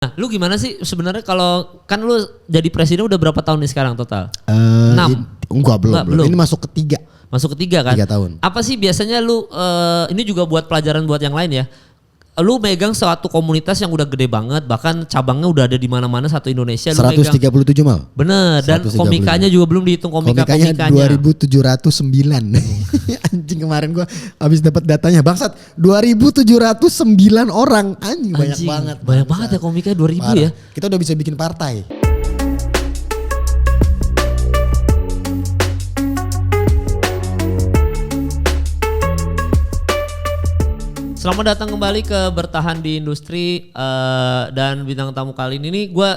Nah, lu gimana sih sebenarnya kalau kan lu jadi presiden udah berapa tahun nih sekarang total? Eh, 6. Enggak, belum. belum. Ini masuk ketiga. Masuk ketiga kan? 3 tahun. Apa sih biasanya lu ini juga buat pelajaran buat yang lain ya. Lu megang suatu komunitas yang udah gede banget, bahkan cabangnya udah ada di mana-mana satu Indonesia. Lu 137 mal. Bener, dan 137. komikanya juga belum dihitung Komikanya 2709. Anjing, kemarin gua habis dapat datanya. Bangsat, 2709 orang. Anjing, banyak banget. Banyak banget ya komiknya 2000 Parah. ya. Kita udah bisa bikin partai. Selamat datang kembali ke Bertahan di Industri dan bintang tamu kali ini gue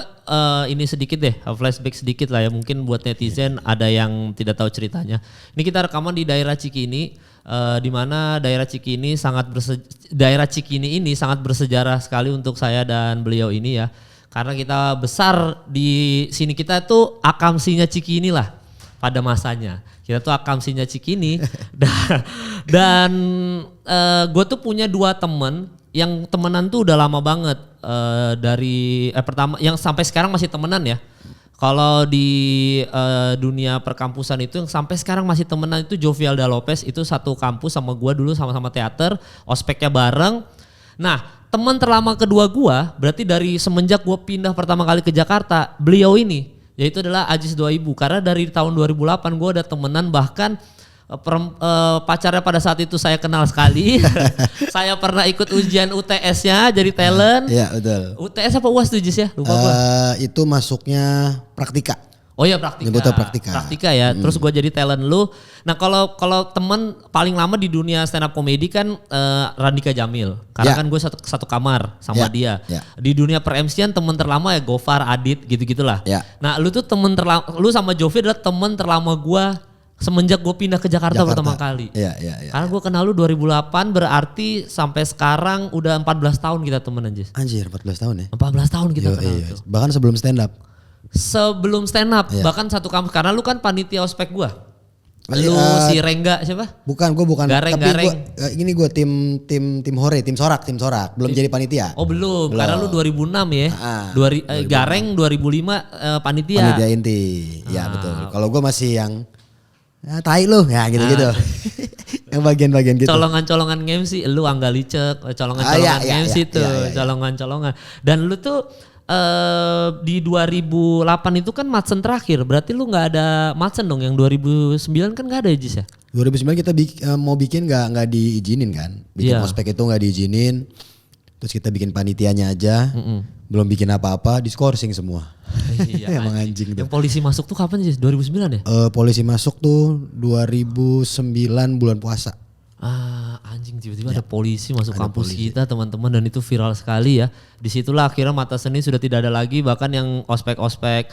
ini sedikit deh, flashback sedikit lah ya, mungkin buat netizen ada yang tidak tahu ceritanya. Ini kita rekaman di daerah Cikini, di mana daerah Cikini ini sangat bersejarah sekali untuk saya dan beliau ini ya, karena kita besar di sini, kita tuh akamsinya Cikini lah pada masanya. Kita tuh akamsinya Cikini dan gue tuh punya 2 temen yang temenan tuh udah lama banget dari pertama yang sampai sekarang masih temenan ya. Kalau di dunia perkampusan itu yang sampai sekarang masih temenan itu Jovialda Lopez, itu satu kampus sama gue dulu, sama-sama teater, ospeknya bareng. Nah, teman terlama kedua gue berarti dari semenjak gue pindah pertama kali ke Jakarta, beliau ini yaitu adalah Ajis 2000, karena dari tahun 2008 gue udah temenan, bahkan pacarnya pada saat itu saya kenal sekali. Saya pernah ikut ujian UTS-nya jadi talent. Iya, betul. UTS apa UAS tuh Jis ya? Lupa gue. Itu masuknya praktika. Oh iya, praktika. Nyebutnya praktika. Praktika ya. Terus gue jadi talent lu. Nah kalau teman paling lama di dunia stand up comedy kan Randika Jamil. Karena kan gue satu kamar sama dia. Di dunia per MC-an teman terlama ya Gofar, Adit gitu-gitulah. Nah lu tuh lu sama Jovi adalah teman terlama gue semenjak gue pindah ke Jakarta pertama kali. Karena gue kenal lu 2008, berarti sampai sekarang udah 14 tahun kita temenan Jis. Anjir, 14 tahun ya? 14 tahun kita kenal tuh. Bahkan sebelum stand up. Sebelum stand up, bahkan satu kampus, karena lu kan panitia ospek gua. Lu si Rengga siapa? Bukan, gue bukan. Gareng. Ini gue tim Hore, tim Sorak. Belum jadi panitia. Oh belum. Karena lu 2006 ya. 2005. Gareng 2005 panitia. Panitia inti, ya betul. Kalau gue masih yang tai lu, ya gitu-gitu. Yang bagian-bagian gitu. Colongan-colongan MC, lu Angga Licek, colongan-colongan MC tuh, colongan-colongan. Dan lu tuh di 2008 itu kan Madsen terakhir, berarti lu nggak ada Madsen dong, yang 2009 kan nggak ada ya Jis ya? 2009 kita mau bikin nggak diizinin kan, bikin ospek itu nggak diizinin, terus kita bikin panitianya aja, belum bikin apa-apa, diskorsing semua. Iya, emang anjing tuh. Yang polisi masuk tuh kapan Jis? 2009 ya? Polisi masuk tuh 2009 bulan puasa. Anjing, tiba-tiba ada polisi masuk kampus kita teman-teman, dan itu viral sekali ya. Disitulah akhirnya mata seni sudah tidak ada lagi, bahkan yang ospek-ospek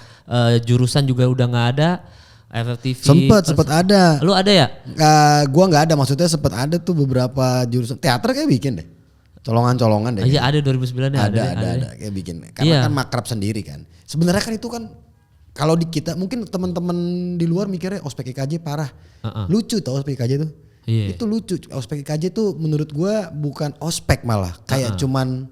jurusan juga udah nggak ada. FFTV sempet ada. Lu ada ya? Gua nggak ada, maksudnya sempet ada tuh beberapa jurusan teater kayak bikin deh. Colongan deh. Iya ada 2009 ya. Ada kayak bikin. Karena kan makrab sendiri kan. Sebenarnya kan itu kan kalau di kita mungkin teman-teman di luar mikirnya ospek IKJ parah. Lucu tau ospek IKJ tuh. Itu lucu. Ospek IKJ tuh menurut gue bukan ospek, malah kayak cuman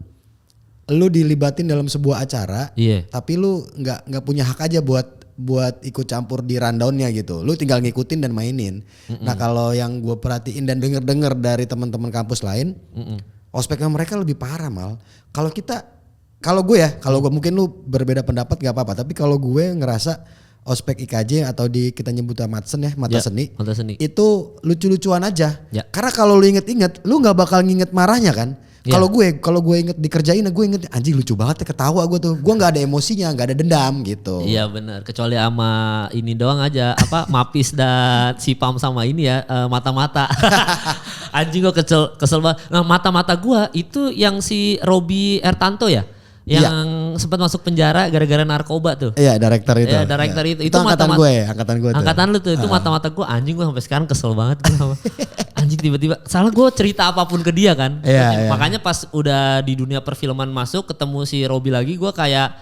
lu dilibatin dalam sebuah acara, tapi lu nggak punya hak aja buat ikut campur di rundownnya gitu. Lu tinggal ngikutin dan mainin. Nah kalau yang gue perhatiin dan denger dari teman-teman kampus lain, ospeknya mereka lebih parah mal. Kalau gue mungkin lu berbeda pendapat gak apa-apa, tapi kalau gue ngerasa ospek IKJ atau kita nyebutnya Madsen ya, mata seni. Itu lucu-lucuan aja. Karena kalau lu inget-inget, lu nggak bakal nginget marahnya kan. Kalau gue inget dikerjain, gue inget anjing lucu banget ya, ketawa gue tuh. Gue nggak ada emosinya, nggak ada dendam gitu. Iya benar, kecuali sama ini doang aja, Mapis dan si Pam sama ini ya, mata-mata. Anjing gue kesel banget. Nah mata-mata gue itu yang si Robi Ertanto ya? Yang sempat masuk penjara gara-gara narkoba tuh. Iya, director itu. Iya, director itu. Itu angkatan gue tuh. Angkatan lu tuh, itu mata-mata gue, anjing gue sampai sekarang kesel banget gue. Anjing tiba-tiba, salah gue cerita apapun ke dia kan. Makanya pas udah di dunia perfilman masuk, ketemu si Robi lagi, gue kayak,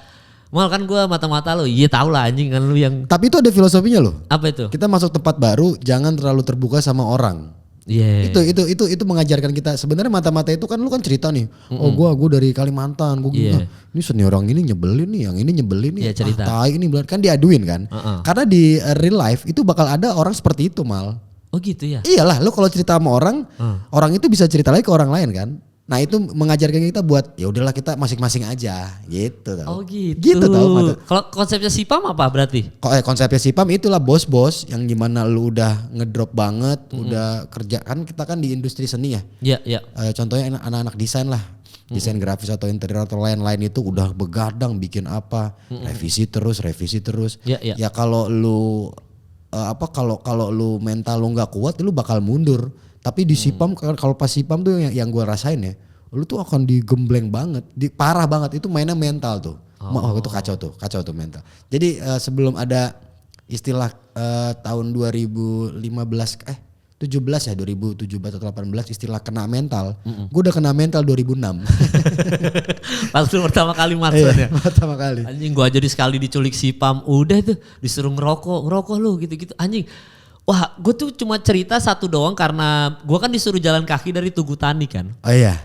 mal kan gue mata-mata lo, iya tau lah anjing kan lu yang. Tapi itu ada filosofinya loh. Apa itu? Kita masuk tempat baru, jangan terlalu terbuka sama orang. Iya. Itu mengajarkan kita sebenarnya mata-mata itu kan lu kan cerita nih. Oh gua dari Kalimantan, gua ini senior orang ini nyebelin nih, yang ini nyebelin nih. Cerita. Tai ini kan diaduin kan. Karena di real life itu bakal ada orang seperti itu Mal. Oh gitu ya. Iyalah, lu kalau cerita sama orang, orang itu bisa cerita lagi ke orang lain kan. Nah itu mengajarkan kita buat ya udahlah kita masing-masing aja gitu tau. Oh gitu. Gitu tau. Kalau konsepnya Sipam apa berarti? Konsepnya Sipam itulah bos-bos yang gimana lu udah ngedrop banget, udah kerja kan kita kan di industri seni ya. Iya. Contohnya anak-anak desain lah. Desain grafis atau interior atau lain-lain itu udah begadang bikin apa, revisi terus. Iya. Ya kalau lu kalau lu mental lu nggak kuat lu bakal mundur. Tapi di Sipam kalau pas Sipam tuh yang gue rasain ya, lu tuh akan digembleng banget, parah banget itu mainnya mental tuh. Itu kacau tuh mental. Jadi sebelum ada istilah tahun 2017 ya 2017 atau 18 istilah kena mental, gue udah kena mental 2006. Pas lu pertama kali masuk ya. Pertama kali. Anjing gue aja sekali diculik Sipam, udah tuh disuruh ngerokok lu gitu-gitu anjing. Wah, gue tuh cuma cerita satu doang karena gue kan disuruh jalan kaki dari Tugu Tani kan. Oh iya.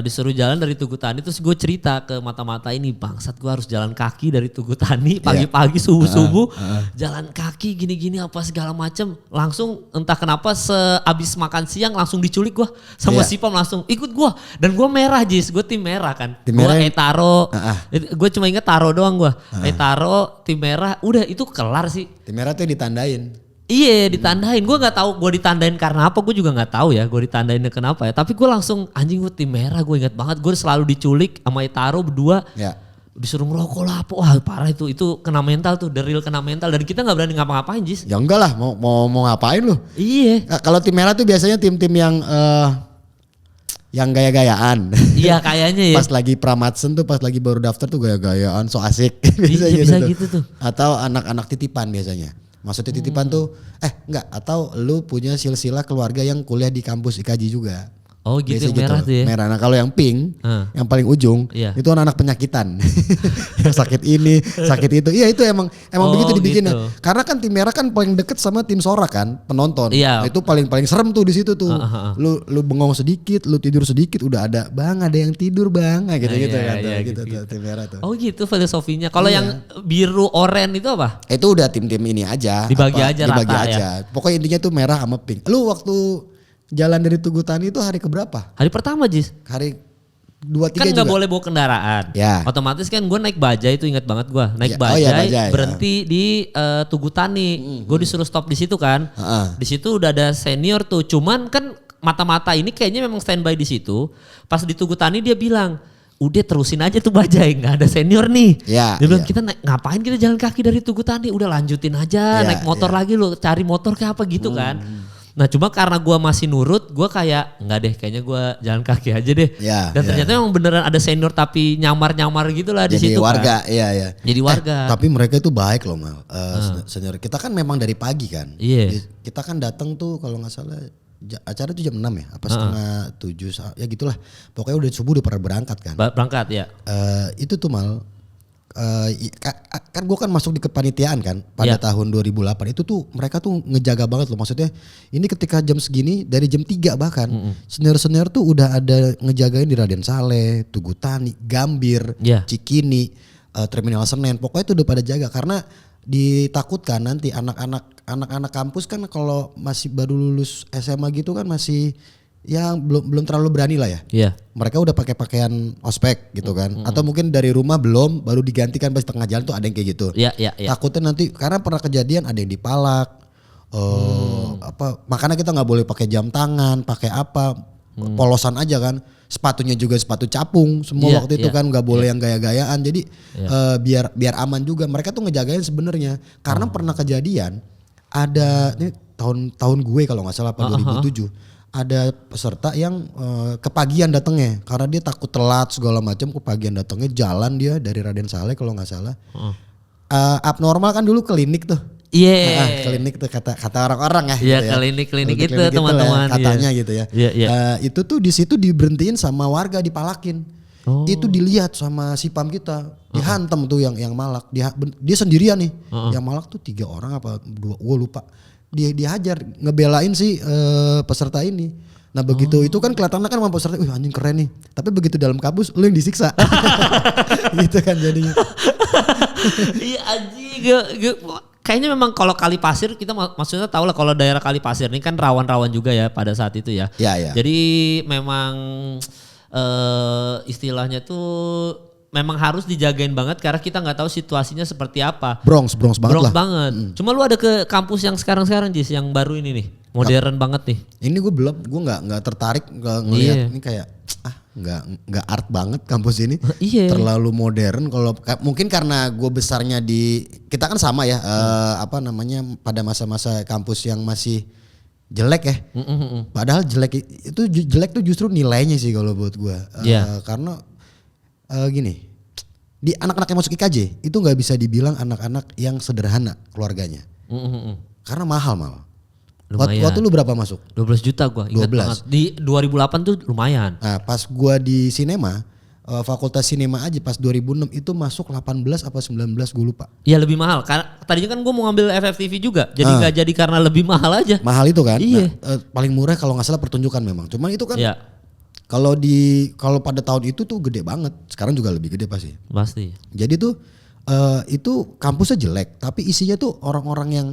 Disuruh jalan dari Tugu Tani terus gue cerita ke mata-mata ini bangsat gue harus jalan kaki dari Tugu Tani pagi-pagi subuh-subuh jalan kaki gini-gini apa segala macem. Langsung entah kenapa seabis makan siang langsung diculik gue sama Sipam langsung ikut gue. Dan gue merah Jis, gue tim merah kan. Gue Taro, gue cuma inget Taro doang gue. Taro, tim merah, udah itu kelar sih. Tim merah tuh ditandain. Iya ditandain, gue nggak tahu gue ditandain karena apa, gue juga nggak tahu ya gue ditandainnya kenapa ya. Tapi gue langsung anjing gue tim merah, gue ingat banget gue selalu diculik sama Itaro berdua, disuruh ngerokok lah apa, wah parah itu kena mental tuh, the real kena mental dan kita nggak berani ngapa-ngapain Jis. Ya enggak lah, mau ngapain lu? Iya. Kalau tim merah tuh biasanya tim-tim yang gaya-gayaan. Iya kayaknya ya. Pas lagi pramatsen tuh pas lagi baru daftar tuh gaya-gayaan so asik. Bisa gitu tuh. Atau anak-anak titipan biasanya. Maksudnya titipan tuh atau lu punya silsilah keluarga yang kuliah di kampus IKJ juga. Oh gitu yang merah tuh ya. Merah. Nah kalau yang pink, yang paling ujung itu anak-anak penyakitan. Yang sakit ini, sakit itu. Iya itu emang begitu dibikinnya. Gitu. Karena kan tim merah kan paling deket sama tim sorak kan, penonton. Iya. Nah, itu paling serem tuh di situ tuh. Lu bengong sedikit, lu tidur sedikit udah ada yang tidur bang, gitu kan. Gitu. Tim merah tuh. Oh gitu filosofinya. Kalau yang biru oren itu apa? Itu udah tim-tim ini aja. Dibagi aja. Ya. Pokoknya intinya tuh merah sama pink. Lu waktu jalan dari Tugu Tani itu hari keberapa? Hari pertama Jis. Hari 2-3 kan nggak boleh bawa kendaraan. Ya. Otomatis kan gue naik bajai itu ingat banget gue. Naik bajai berhenti di Tugu Tani. Gue disuruh stop di situ kan. Di situ udah ada senior tuh. Cuman kan mata-mata ini kayaknya memang standby di situ. Pas di Tugu Tani dia bilang, udah terusin aja tuh bajai, nggak ada senior nih. Dia bilang kita ngapain kita jalan kaki dari Tugu Tani, udah lanjutin aja naik motor lagi lo, cari motor kayak apa gitu kan. Nah cuma karena gue masih nurut, gue kayak nggak deh, kayaknya gue jalan kaki aja deh. Dan ternyata emang beneran ada senior tapi nyamar-nyamar gitu lah di situ. Jadi warga, kan. Jadi warga. Tapi mereka itu baik loh Mal. Senior kita kan memang dari pagi kan. Kita kan datang tuh kalau nggak salah acara itu jam 6 ya, apa setengah 7 ya gitulah. Pokoknya udah subuh udah pada berangkat kan. Berangkat ya. Itu tuh Mal. Kan gue kan masuk di kepanitiaan kan pada tahun 2008 itu tuh mereka tuh ngejaga banget loh, maksudnya ini ketika jam segini dari jam 3 bahkan senior tuh udah ada ngejagain di Raden Saleh, Tugu Tani, Gambir, Cikini, Terminal Senen, pokoknya tuh udah pada jaga karena ditakutkan nanti anak-anak kampus kan kalau masih baru lulus SMA gitu kan masih ya belum terlalu berani lah ya. Mereka udah pakai pakaian ospek gitu kan. Atau mungkin dari rumah belum, baru digantikan pas tengah jalan tuh ada yang kayak gitu. Takutnya nanti karena pernah kejadian ada yang dipalak. Makanya kita nggak boleh pakai jam tangan, pakai apa, polosan aja kan. Sepatunya juga sepatu capung semua waktu itu kan nggak boleh yang gaya-gayaan. Jadi biar aman juga. Mereka tuh ngejagain sebenarnya. Karena pernah kejadian ada ini tahun gue kalau nggak salah 2007. Ada peserta yang kepagian datangnya karena dia takut telat segala macam, kepagian datangnya jalan dia dari Raden Saleh kalau nggak salah. Abnormal kan dulu klinik tuh. Klinik tuh kata orang-orang ya. Klinik itu teman-teman. Katanya gitu ya. Itu tuh di situ diberhentiin sama warga dipalakin. Itu dilihat sama Sipam kita, dihantam tuh yang malak. Dia sendirian nih. Yang malak tuh 3 orang apa 2, gue lupa. dihajar, ngebelain si peserta ini. Nah begitu itu kan kelihatannya kan sama peserta, anjing keren nih. Tapi begitu dalam kampus lu yang disiksa. Gitu kan jadinya. Iya anjing. Kayaknya memang kalau Kali Pasir kita maksudnya tahu lah kalau daerah Kali Pasir ini kan rawan-rawan juga ya pada saat itu ya. Iya. Jadi memang istilahnya tuh memang harus dijagain banget karena kita nggak tahu situasinya seperti apa. Bronx banget lah. Bronx banget. Cuma lu ada ke kampus yang sekarang Jis, yang baru ini nih, modern banget nih. Ini gue nggak tertarik ngelihat ini kayak nggak art banget kampus ini. Iya. Terlalu modern. Kalau mungkin karena gue besarnya kita kan sama ya pada masa-masa kampus yang masih jelek ya. Padahal jelek tuh justru nilainya sih kalau buat gue. Karena gini, di anak-anak yang masuk IKJ itu nggak bisa dibilang anak-anak yang sederhana keluarganya. Karena mahal. Lumayan. Waktu lu berapa masuk? 12 juta gua, ingat banget. Di 2008 tuh lumayan. Nah pas gua di sinema, fakultas sinema aja pas 2006 itu masuk 18 apa 19 gue lupa. Iya lebih mahal, karena tadinya kan gua mau ngambil FFTV juga, jadi nggak jadi karena lebih mahal aja. Mahal itu kan? Iya. Nah, paling murah kalau nggak salah pertunjukan memang, cuman itu kan kalau pada tahun itu tuh gede banget, sekarang juga lebih gede pasti. Pasti. Jadi tuh itu kampusnya jelek, tapi isinya tuh orang-orang yang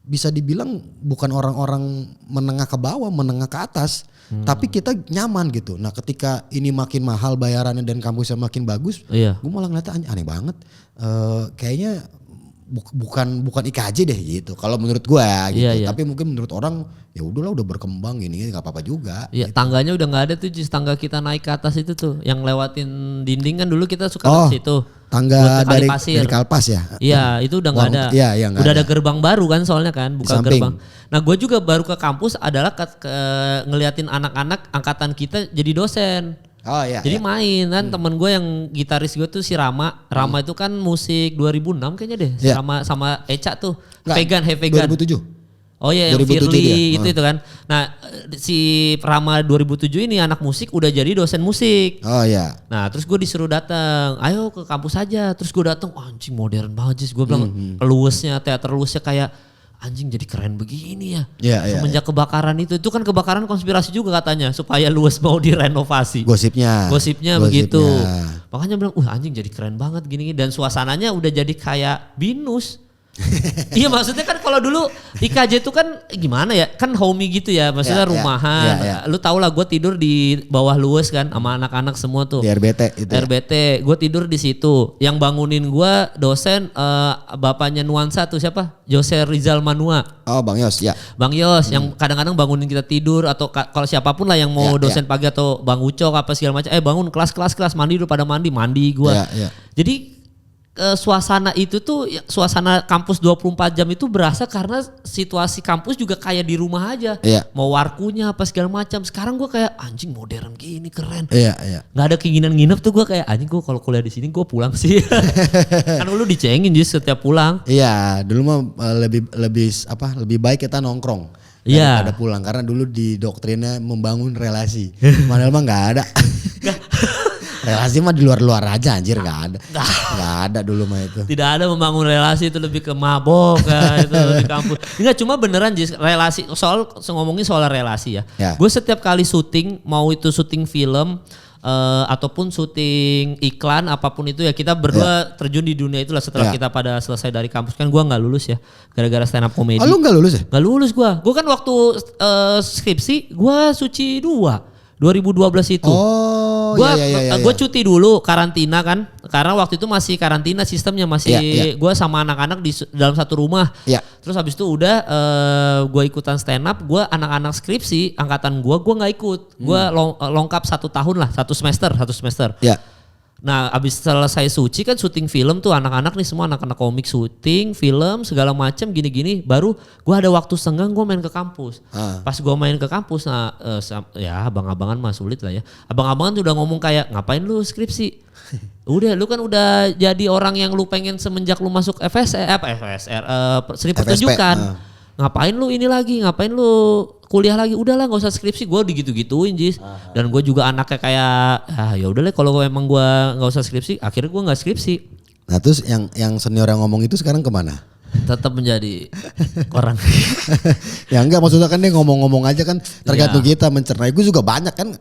bisa dibilang bukan orang-orang menengah ke bawah, menengah ke atas, tapi kita nyaman gitu. Nah ketika ini makin mahal bayarannya dan kampusnya makin bagus, gue malah ngeliatnya aneh banget. Kayaknya bukan IKJ deh gitu. Kalau menurut gue gitu. Tapi mungkin menurut orang ya udahlah udah berkembang gini nggak apa-apa juga. Iya gitu. Tangganya udah nggak ada tuh, tangga kita naik ke atas itu tuh, yang lewatin dinding kan dulu kita suka ke situ. Tangga dari Kalpas ya? Iya itu udah nggak ada. Iya, udah ada gerbang baru kan soalnya kan, buka gerbang. Nah gue juga baru ke kampus adalah ngeliatin anak-anak angkatan kita jadi dosen. Oh iya. Jadi main kan temen gue yang gitaris gue tuh si Rama. Rama itu kan musik 2006 kayaknya deh. Sama Eca tuh. Vegan. 2007. Oh iya yang Firly itu kan. Nah si Rama 2007 ini anak musik udah jadi dosen musik. Oh iya. Nah terus gue disuruh datang, ayo ke kampus aja. Terus gue datang, anjing modern banget sih. Gue bilang luasnya, teater luasnya kayak anjing jadi keren begini ya. Semenjak kebakaran itu kan kebakaran konspirasi juga katanya supaya luas mau direnovasi. Gosipnya begitu. Makanya bilang, anjing jadi keren banget gini dan suasananya udah jadi kayak binus. Iya maksudnya kan kalau dulu IKJ itu kan gimana ya, kan homey gitu ya, maksudnya rumahan. Lu tau lah gue tidur di bawah luas kan sama anak-anak semua tuh. Di RBT itu. RBT, gue tidur di situ. Yang bangunin gue dosen bapaknya Nuansa tuh siapa? Jose Rizal Manua. Oh Bang Yos ya. Bang Yos yang kadang-kadang bangunin kita tidur atau kalau siapapun lah yang mau dosen pagi atau Bang Ucok apa segala macam. Bangun kelas mandi dulu pada mandi gue. Jadi suasana itu tuh, suasana kampus 24 jam itu berasa karena situasi kampus juga kayak di rumah aja. Mau warkunya apa segala macam. Sekarang gue kayak anjing modern gini keren. Gak ada keinginan nginep tuh, gue kayak anjing gue kalau kuliah di sini gue pulang sih. Kan lu dicengin just setiap pulang. Iya, dulu mah lebih baik kita nongkrong daripada pulang karena dulu di doktrinnya membangun relasi. Padahal mah nggak ada. Relasi mah di luar aja anjir, nggak ada dulu mah itu. Tidak ada membangun relasi, itu lebih ke mabok itu di kampus. Enggak, cuma beneran Jis, relasi ngomongin soal relasi ya. Gue setiap kali syuting, mau itu syuting film ataupun syuting iklan apapun itu ya, kita berdua terjun di dunia itulah setelah kita pada selesai dari kampus. Kan gue nggak lulus ya gara-gara stand up comedy. Lu nggak lulus ya? Nggak lulus gue. Gue kan waktu skripsi gue suci 2012 itu. Gue cuti dulu karantina kan, karena waktu itu masih karantina sistemnya masih gue sama anak-anak di dalam satu rumah. Terus habis itu udah gue ikutan stand up, gue anak-anak skripsi angkatan gue nggak ikut, gue lengkap 1 tahun lah, satu semester. Nah abis selesai suci kan syuting film tuh anak-anak nih semua anak-anak komik syuting film segala macam gini-gini, baru gue ada waktu senggang gue main ke kampus. Pas gue main ke kampus, nah ya abang-abangan mah sulit lah ya. Abang-abangan tuh udah ngomong kayak ngapain lu skripsi? Udah lu kan udah jadi orang yang lu pengen semenjak lu masuk seni pertunjukan. Ngapain lu ini lagi, ngapain lu kuliah lagi, udahlah nggak usah skripsi. Gue digitu-gituin Jis. Dan gue juga anaknya kayak ya udahlah kalau emang gue nggak usah skripsi, akhirnya gue nggak skripsi. Nah terus yang senior yang ngomong itu sekarang kemana? tetap menjadi orang. Ya enggak, maksudnya kan dia ngomong-ngomong aja kan tergantung kita mencerna. Gue juga banyak kan.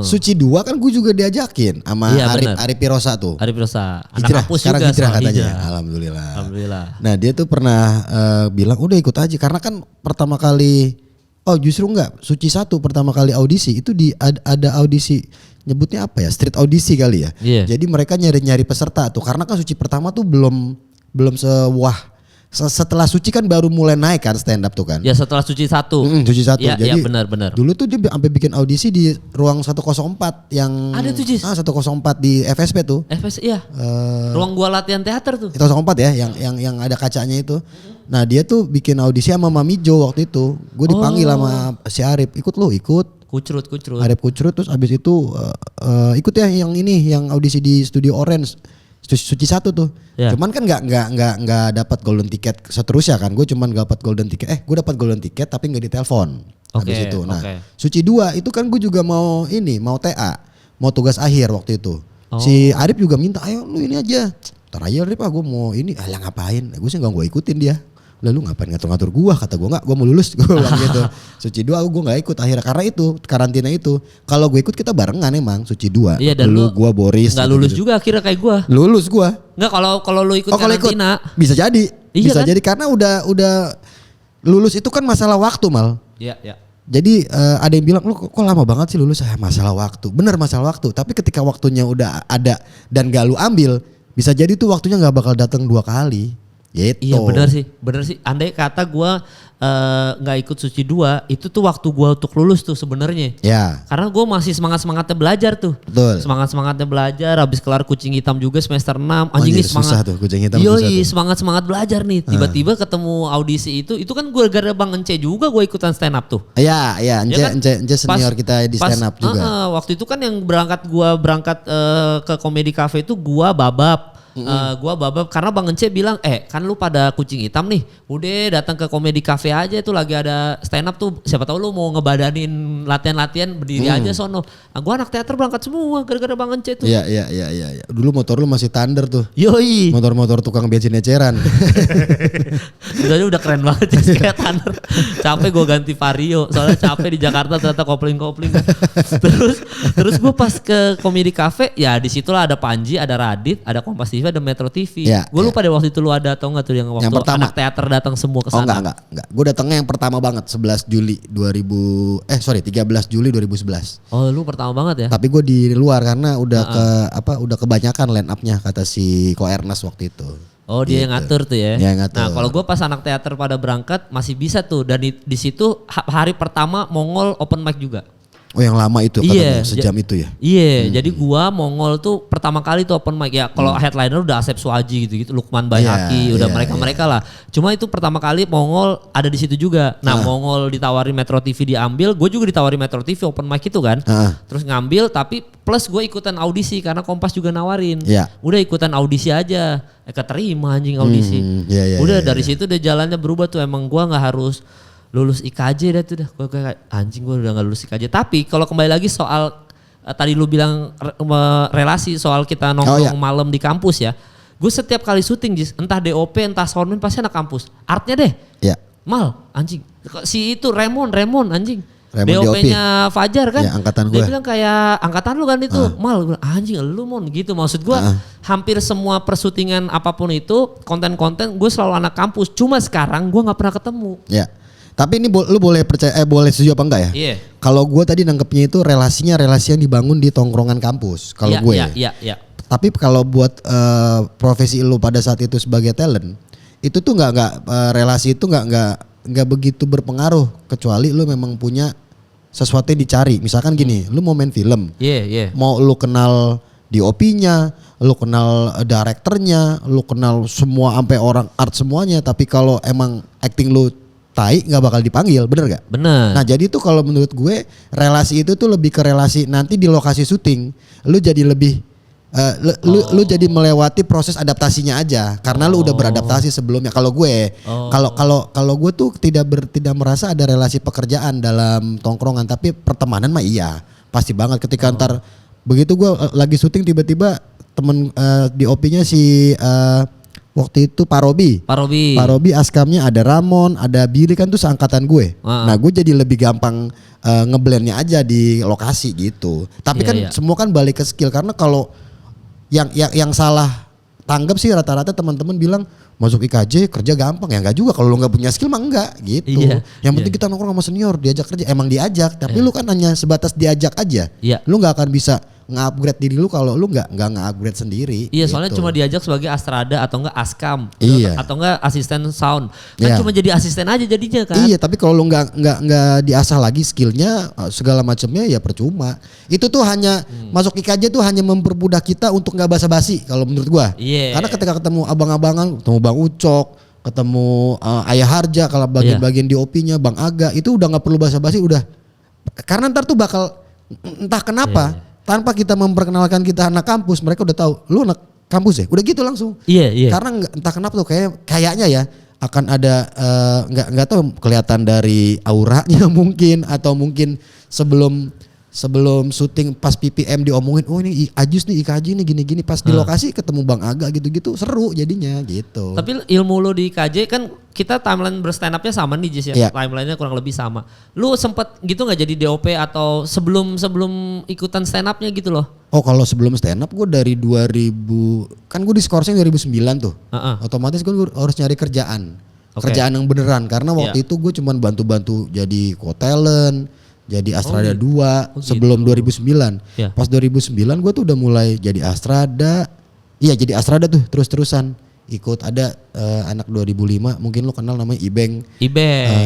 Suci 2 kan gue juga diajakin sama Arif Pirosa tuh. Arif Pirosa. Anak hijrah, kampus sekarang juga hijrah katanya. hijrah. Alhamdulillah. Nah dia tuh pernah bilang udah ikut aja karena kan pertama kali justru enggak, Suci 1 pertama kali audisi itu ada audisi nyebutnya apa ya? Street audisi kali ya. Yeah. Jadi mereka nyari-nyari peserta tuh karena kan Suci pertama tuh belum setelah Suci kan baru mulai naik kan stand up tuh kan. Ya setelah Suci 1. Suci 1. Ya, jadi benar. Dulu tuh dia sampai bikin audisi di ruang 104 yang ada tuh 104 di FSP tuh. FSP iya. Ruang gua latihan teater tuh. 104 ya yang ada kacanya itu. Nah, dia tuh bikin audisi sama Mami Jo waktu itu. Gue dipanggil sama si Arif, ikut. Kucrut. Arif kucrut terus abis itu ikut ya yang audisi di Studio Orange. Suci 1 tuh. Yeah. Cuman kan nggak dapat golden ticket seterusnya kan. Gue cuman dapat golden ticket. Gue dapat golden ticket tapi nggak ditelepon. Habis itu. Nah, Suci 2 itu kan gue juga mau TA, mau tugas akhir waktu itu. Si Arif juga minta, ayo lu ini aja. Ntar aja Arif, gue mau ini. Alah ngapain? Gue sih gue ikutin dia. Lalu ngapain ngatur-ngatur gua, kata gua enggak, gua mau lulus, gua bilang gitu. Suci 2 gua enggak ikut akhirnya karena itu karantina itu. Kalau gue ikut kita barengan emang Suci 2. Iya, dan lu gua Boris enggak lulus juga akhirnya kayak gua. Lulus gua. Enggak, kalau lu ikut karantina. Bisa jadi. Iya, bisa kan? jadi karena udah lulus itu kan masalah waktu, Mal. Iya. Jadi ada yang bilang lu kok lama banget sih lulus? Masalah waktu. Bener masalah waktu, tapi ketika waktunya udah ada dan gak lu ambil, bisa jadi tuh waktunya gak bakal datang 2 kali. Gitu. Iya benar sih. Andai kata gue nggak ikut Suci 2, itu tuh waktu gue untuk lulus tuh sebenarnya. Ya. Karena gue masih semangatnya belajar tuh. Betul. Semangatnya belajar, habis kelar Kucing Hitam juga semester 6. Anjing nih semangat. Susah tuh Kucing Hitam. Yoi, semangat belajar nih. Tiba-tiba ketemu audisi itu kan gue gara-gara Bang Ence juga gue ikutan stand up tuh. Iya, Ence senior kita di stand up juga. Waktu itu kan yang berangkat ke Comedy Cafe itu gue Babab. Gua Babab karena Bang Ence bilang kan lu pada Kucing Hitam nih, udah datang ke Comedy Cafe aja tuh lagi ada stand up tuh, siapa tahu lu mau ngebadanin latihan berdiri aja sono. Nah, gua anak teater berangkat semua gara-gara Bang Ence tuh. Iya. Dulu motor lu masih Thunder tuh. Yoi. Motor tukang bensin eceran. Udah keren banget ya kayak Thunder. Capek gua ganti Vario soalnya capek di Jakarta ternyata kopling. Terus gua pas ke Comedy Cafe ya disitulah ada Panji, ada Radit, ada Kompas TV, ada Metro TV. Ya, gue lupa deh waktu itu lu ada atau enggak tuh yang waktu pertama. Anak teater datang semua ke sana. Enggak. Gue datangnya yang pertama banget 13 Juli 2011. Oh, lu pertama banget ya? Tapi gue di luar karena udah kebanyakan line up-nya kata si Ko Ernest waktu itu. Oh, dia yang ngatur tuh ya. Dia yang ngatur. Nah, kalau gue pas anak teater pada berangkat masih bisa tuh, dan di situ hari pertama Mongol open mic juga. Oh, yang lama itu katanya sejam itu ya? Iya, jadi gua Mongol tuh pertama kali tuh open mic ya. Kalau headliner udah Asep Suaji gitu, Lukman Bayhaqi, udah mereka lah. Cuma itu pertama kali Mongol ada di situ juga. Nah, Mongol ditawarin Metro TV diambil, gue juga ditawarin Metro TV open mic itu kan. Terus ngambil tapi plus gue ikutan audisi karena Kompas juga nawarin. Udah ikutan audisi aja. Keterima anjing audisi. Udah dari situ udah jalannya berubah tuh, emang gua nggak harus lulus IKJ dah tuh dah. Gue kayak anjing gue udah gak lulus IKJ. Tapi kalau kembali lagi soal tadi lu bilang relasi soal kita nongkrong malam di kampus ya. Gue setiap kali syuting entah DOP entah soundman pasti anak kampus. Artnya deh. Iya. Mal anjing. Si itu Raymond anjing. DOP-nya Fajar kan. Ya, angkatan gue. Dia bilang kayak angkatan lu kan itu. Mal gue anjing lu Mon gitu. Maksud gue hampir semua persyutingan apapun itu konten-konten gue selalu anak kampus. Cuma sekarang gue gak pernah ketemu. Iya. Tapi ini lu boleh percaya boleh setuju apa enggak ya? Iya. Kalau gue tadi nangkepnya itu relasi yang dibangun di tongkrongan kampus. Kalau gue. Iya. Tapi kalau buat profesi lu pada saat itu sebagai talent, itu tuh nggak relasi itu nggak begitu berpengaruh kecuali lu memang punya sesuatu yang dicari. Misalkan gini, lu mau main film. Iya. Mau lu kenal DOP-nya, lu kenal direkturnya, lu kenal semua sampai orang art semuanya, tapi kalau emang acting lu tai nggak bakal dipanggil, bener gak? Bener. Nah jadi tuh kalau menurut gue relasi itu tuh lebih ke relasi nanti di lokasi syuting, lu jadi lebih lu jadi melewati proses adaptasinya aja karena lu udah beradaptasi sebelumnya. Kalau gue, kalau gue tuh tidak merasa ada relasi pekerjaan dalam tongkrongan, tapi pertemanan mah iya pasti banget. Ketika ntar begitu gue lagi syuting tiba-tiba temen di OP-nya si waktu itu Pak Robi. Pak Robi Askamnya ada Ramon, ada Billy kan tuh seangkatan gue. Nah gue jadi lebih gampang ngeblendnya aja di lokasi gitu. Tapi kan semua kan balik ke skill, karena kalau yang salah tanggap sih rata-rata teman-teman bilang masuk IKJ kerja gampang, ya enggak juga, kalau lu nggak punya skill mah enggak gitu. Yang penting kita nongkrong sama senior, diajak kerja, emang diajak, tapi lu kan hanya sebatas diajak aja. Lu nggak akan bisa nge-upgrade diri lu kalau lu nggak nge-upgrade sendiri. Iya, gitu. soalnya cuma diajak sebagai Astrada atau enggak Askam, atau enggak asisten sound. Kan cuma jadi asisten aja jadinya kan. Iya, tapi kalau lu nggak diasah lagi skillnya segala macamnya ya percuma. Itu tuh hanya masuk IKJ tuh hanya mempermudah kita untuk nggak basa-basi kalau menurut gua. Karena ketika ketemu abang-abangan, ketemu Bang Ucok, ketemu Ayah Harja, kalau bagian-bagian di OP-nya Bang Aga, itu udah nggak perlu basa-basi, udah. Karena ntar tuh bakal entah kenapa tanpa kita memperkenalkan kita anak kampus, mereka udah tahu lu anak kampus ya, udah gitu langsung. Karena entah kenapa tuh kayaknya ya akan ada nggak tahu, kelihatan dari auranya mungkin, atau mungkin sebelum syuting pas PPM diomongin, oh ini Ajus nih IKJ nih gini-gini, pas di lokasi ketemu Bang Aga gitu-gitu, seru jadinya gitu. Tapi ilmu lo di IKJ kan kita timeline berstand up-nya sama nih Jis ya, timeline-nya kurang lebih sama. Lu sempet gitu gak jadi DOP atau sebelum ikutan stand up-nya gitu loh? Oh kalau sebelum stand up gue dari 2000, kan gue di Skorsing 2009 tuh, otomatis gue harus nyari kerjaan. Kerjaan yang beneran, karena waktu itu gue cuman bantu-bantu jadi co-talent, jadi Astrada 2 sebelum gitu. 2009. Pas 2009 gue tuh udah mulai jadi Astrada. Iya jadi Astrada tuh terus-terusan. Ikut ada anak 2005, mungkin lo kenal namanya Ibeng.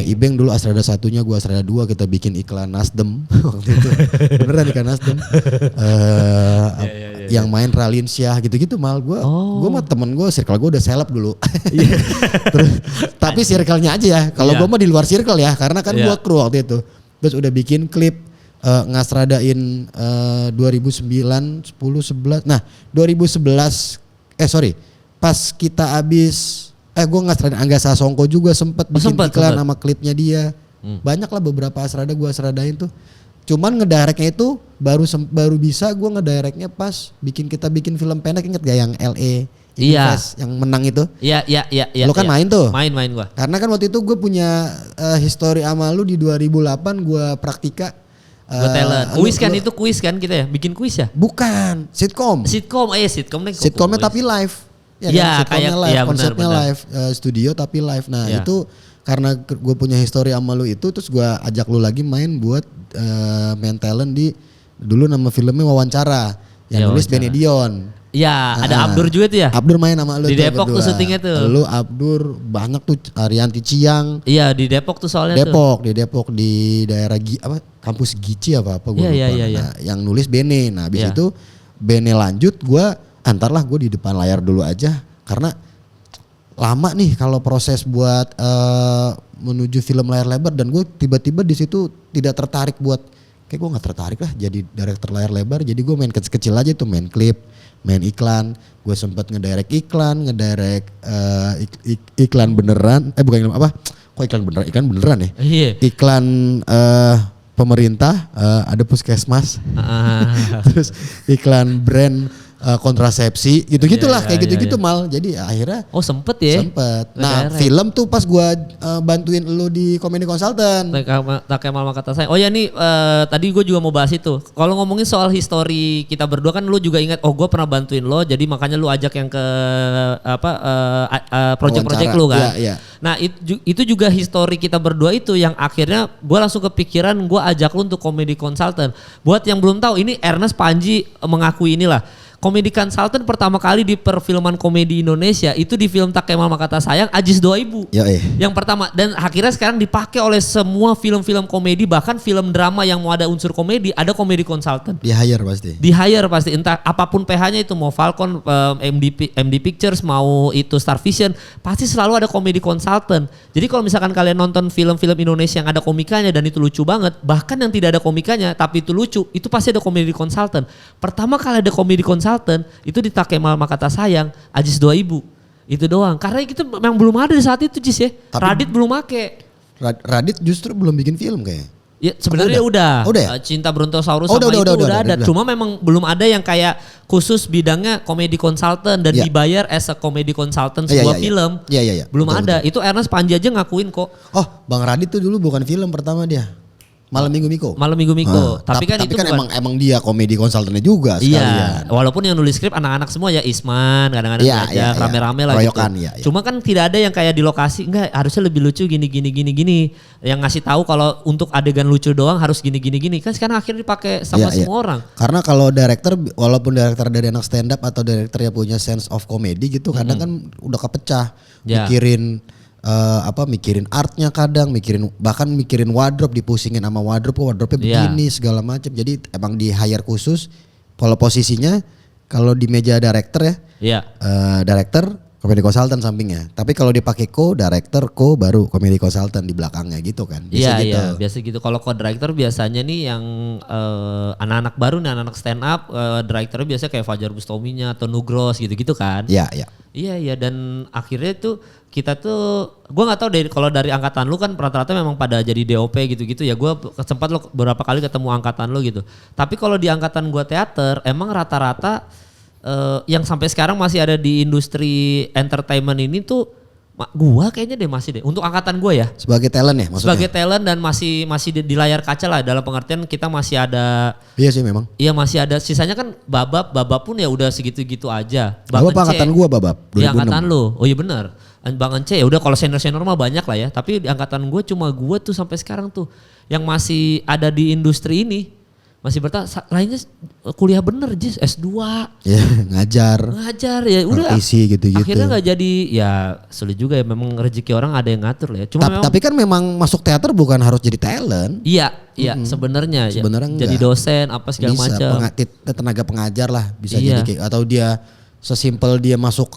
Ibeng dulu Astrada 1-nya, gue Astrada 2, kita bikin iklan Nasdem waktu itu. Beneran iklan Nasdem. Yang main Ralinsyah gitu-gitu mal. Gue mah temen gue, circle gue udah seleb dulu. Terus, tapi circle-nya aja ya. Kalau gue mah di luar circle ya, karena kan gue kru waktu itu. Terus udah bikin klip ngasradain 2009, 10, 11. Nah 2011, pas kita abis, gue ngasradain Angga Sasongko juga sempet bikin iklan sama klipnya dia. Banyak lah beberapa Asrada gue asradain tuh. Cuman ngedirectnya itu baru bisa gue ngedirectnya pas kita bikin film pendek, inget gak yang LA? Yang menang itu. Iya. Lo kan main tuh. Main gua. Karena kan waktu itu gue punya history sama lu di 2008, gue praktika. Talent. Kuis kan itu kuis kan kita ya? Bikin kuis ya? Bukan, sitkom. Sitkomnya tapi live. Iya, kayak live, konsepnya bener. Live, studio tapi live. Nah itu karena gue punya history sama lu itu, terus gue ajak lu lagi main buat main talent di dulu nama filmnya Wawancara. Yang nulis Benedion. Iya, ada Abdur juga tuh ya? Abdur main sama lu di Depok tuh syutingnya tuh. Lu Abdur banyak tuh, Arianti Ciang. Iya di Depok tuh soalnya Di Depok di daerah kampus Gici apa gue lupa. Nah, yang nulis Bene. Nah habis itu Bene lanjut, gue antarlah gue di depan layar dulu aja. Karena lama nih kalau proses buat menuju film layar lebar, dan gue tiba-tiba di situ tidak tertarik buat, kayak gue nggak tertarik lah jadi director layar lebar. Jadi gue main kecil-kecil aja tuh, main klip, main iklan. Gue sempet ngedirect iklan, iklan beneran. Bukan iklan apa? Kok iklan beneran? Iklan beneran ya? Iklan pemerintah, ada puskesmas. Terus iklan brand kontrasepsi gitu-gitulah, kayak gitu-gitu mal. Jadi akhirnya sempet ya. Nah, film tuh pas gua bantuin lu di Comedy Consultant. Tak Kemal Kata Saya. Oh ya nih tadi gue juga mau bahas itu. Kalau ngomongin soal history kita berdua kan lu juga ingat, gue pernah bantuin lo, jadi makanya lu ajak yang ke project-project lu kan. Nah itu juga history kita berdua itu yang akhirnya gue langsung kepikiran gue ajak lu untuk Comedy Consultant. Buat yang belum tahu, ini Ernest Panji mengakui inilah. Comedy Consultant pertama kali di perfilman komedi Indonesia itu di film Tak Kemal Kata Sayang, Ajis 2000. Yang pertama, dan akhirnya sekarang dipakai oleh semua film-film komedi, bahkan film drama yang mau ada unsur komedi ada Comedy Consultant. Di hire pasti. Entah apapun PH-nya itu, mau Falcon, MD Pictures, mau itu Star Vision, pasti selalu ada Comedy Consultant. Jadi kalau misalkan kalian nonton film-film Indonesia yang ada komikanya dan itu lucu banget, bahkan yang tidak ada komikanya tapi itu lucu, itu pasti ada Comedy Consultant. Pertama kali ada Comedy Consultant itu di Tak Kemal Kata Sayang, Ajis 2000. Itu doang. Karena itu memang belum ada di saat itu Jis ya. Radit belum make. Radit justru belum bikin film kayaknya. Ya sebenarnya udah. Udah ya? Cinta Brontosaurus Oh, sama udah, itu udah ada. udah. Cuma memang belum ada yang kayak khusus bidangnya komedi konsultan dan dibayar as a komedi konsultan sebuah film. Iya. Belum betul, ada. Betul. Itu Ernest Panji aja ngakuin kok. Oh, Bang Radit tuh dulu bukan film pertama dia. Malam Minggu Miko. Malam Minggu Miko. Tapi kan itu bukan, emang dia komedi konsultannya juga sekalian. Iya, walaupun yang nulis skrip anak-anak semua ya Isman, kadang-kadang ngajak rame-rame lah Royokan, gitu. Iya. Cuma kan tidak ada yang kayak di lokasi, enggak harusnya lebih lucu gini. Yang ngasih tahu kalau untuk adegan lucu doang harus gini. Kan sekarang akhirnya dipakai sama semua orang. Karena kalau director, walaupun director dari anak stand up atau director yang punya sense of comedy gitu, kadang kan udah kepecah. Mikirin artnya kadang, bahkan mikirin wardrobe, dipusingin sama wardrobe-nya begini segala macam. Jadi emang di hire khusus. Kalau posisinya kalau di meja director director komedi konsultan sampingnya. Tapi kalau dipakai co-director, baru komedi konsultan di belakangnya gitu kan. Iya, biasa gitu. Kalau co-director biasanya nih yang anak-anak baru nih, anak-anak stand up, directornya biasanya kayak Fajar Bustominya atau Nugros gitu-gitu kan. Iya. Iya dan akhirnya tuh kita tuh, gue nggak tahu kalau dari angkatan lu kan rata-rata memang pada jadi DOP gitu-gitu ya. Gue sempat lo beberapa kali ketemu angkatan lu gitu. Tapi kalau di angkatan gue teater, emang rata-rata yang sampai sekarang masih ada di industri entertainment ini tuh, gua kayaknya masih untuk angkatan gue ya. Sebagai talent ya maksudnya? Sebagai talent dan masih di layar kaca lah, dalam pengertian kita masih ada. Iya sih memang. Iya masih ada, sisanya kan babab pun ya udah segitu-gitu aja. Babab angkatan gue babab. Iya angkatan lu, oh iya benar. Bang Ence ya udah, kalau senior mah banyak lah ya. Tapi di angkatan gue cuma gue tuh sampai sekarang tuh yang masih ada di industri ini. Masih bertahan, lainnya kuliah bener Jis, S2. Ya ngajar ya udah. Isi gitu-gitu. Akhirnya gak jadi, ya sulit juga ya, memang rezeki orang ada yang ngatur lah ya. Cuma tapi kan memang masuk teater bukan harus jadi talent. Iya sebenarnya ya. Jadi dosen apa segala macam. Tenaga pengajar lah bisa jadi kayak, atau dia sesimpel dia masuk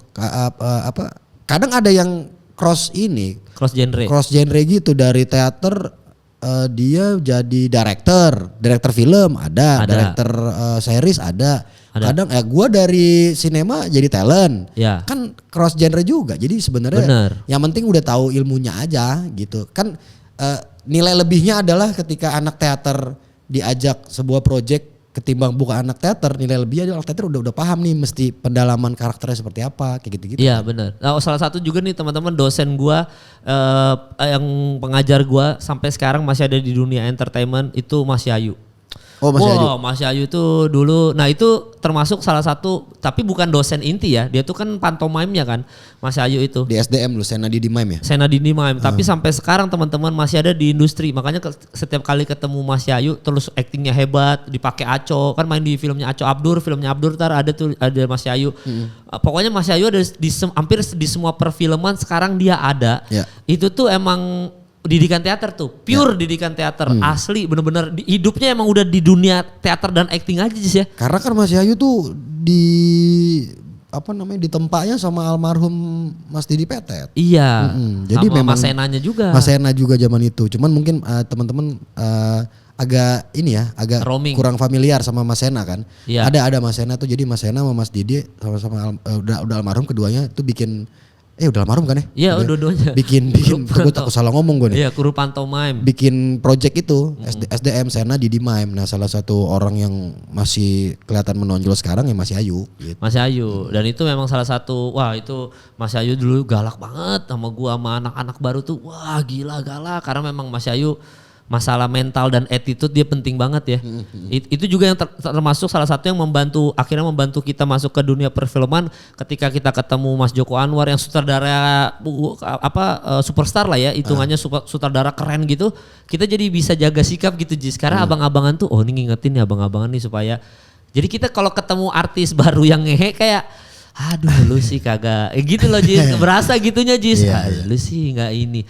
kadang ada yang cross genre gitu dari teater. Dia jadi director film ada. Director series ada. Kadang gue dari sinema jadi talent, kan cross genre juga. Jadi sebenarnya yang penting udah tahu ilmunya aja gitu. Kan nilai lebihnya adalah ketika anak teater diajak sebuah project ketimbang bukan anak teater, nilai lebihnya anak teater udah paham nih mesti pendalaman karakternya seperti apa kayak gitu-gitu. Iya benar. Nah, salah satu juga nih teman-teman dosen gua yang pengajar gua sampai sekarang masih ada di dunia entertainment itu Mas Yayu. Oh Mas Yayu. Mas Yayu tuh dulu, nah itu termasuk salah satu, tapi bukan dosen inti ya, dia tuh kan pantomime-nya kan, Mas Yayu itu. Di SDM lu, Senadi di Mime ya? Senadi di Mime, tapi sampai sekarang teman-teman masih ada di industri, makanya setiap kali ketemu Mas Yayu terus aktingnya hebat, dipakai Aco, kan main di filmnya Aco Abdur, filmnya Abdur ada Mas Yayu. Pokoknya Mas Yayu ada hampir di semua perfilman sekarang dia ada. Itu tuh emang didikan teater tuh, pure didikan teater, asli bener-bener hidupnya emang udah di dunia teater dan acting aja sih ya. Karena kan Mas Yayu tuh ditempanya sama almarhum Mas Didi Petet. Iya. Jadi sama memang Mas Sena juga. Mas Sena juga zaman itu. Cuman mungkin teman-teman agak kurang familiar sama Mas Sena kan. Iya. Ada Mas Sena tuh, jadi Mas Sena sama Mas Didi sama-sama udah almarhum keduanya tuh bikin udah almarhum kan ya? Iya, dua-duanya. Bikin gue takut salah ngomong gue nih. Iya, Kuru Pantomime. Bikin project itu, SDM Sena Didi Mime. Nah, salah satu orang yang masih kelihatan menonjol sekarang ya Mas Yayu gitu. Mas Yayu, dan itu memang salah satu, itu Mas Yayu dulu galak banget sama gua, sama anak-anak baru tuh. Wah, gila galak, karena memang Mas Yayu masalah mental dan attitude dia penting banget ya. Itu juga yang termasuk salah satu yang akhirnya membantu kita masuk ke dunia perfilman ketika kita ketemu Mas Joko Anwar yang sutradara superstar lah ya, hitungannya sutradara keren gitu. Kita jadi bisa jaga sikap gitu Jis. Karena abang-abangan tuh ini ngingetin ya abang-abangan nih supaya, jadi kita kalau ketemu artis baru yang ngehe kayak aduh lu sih kagak gitu loh Jis, berasa gitunya Jis. Lu sih nggak ini.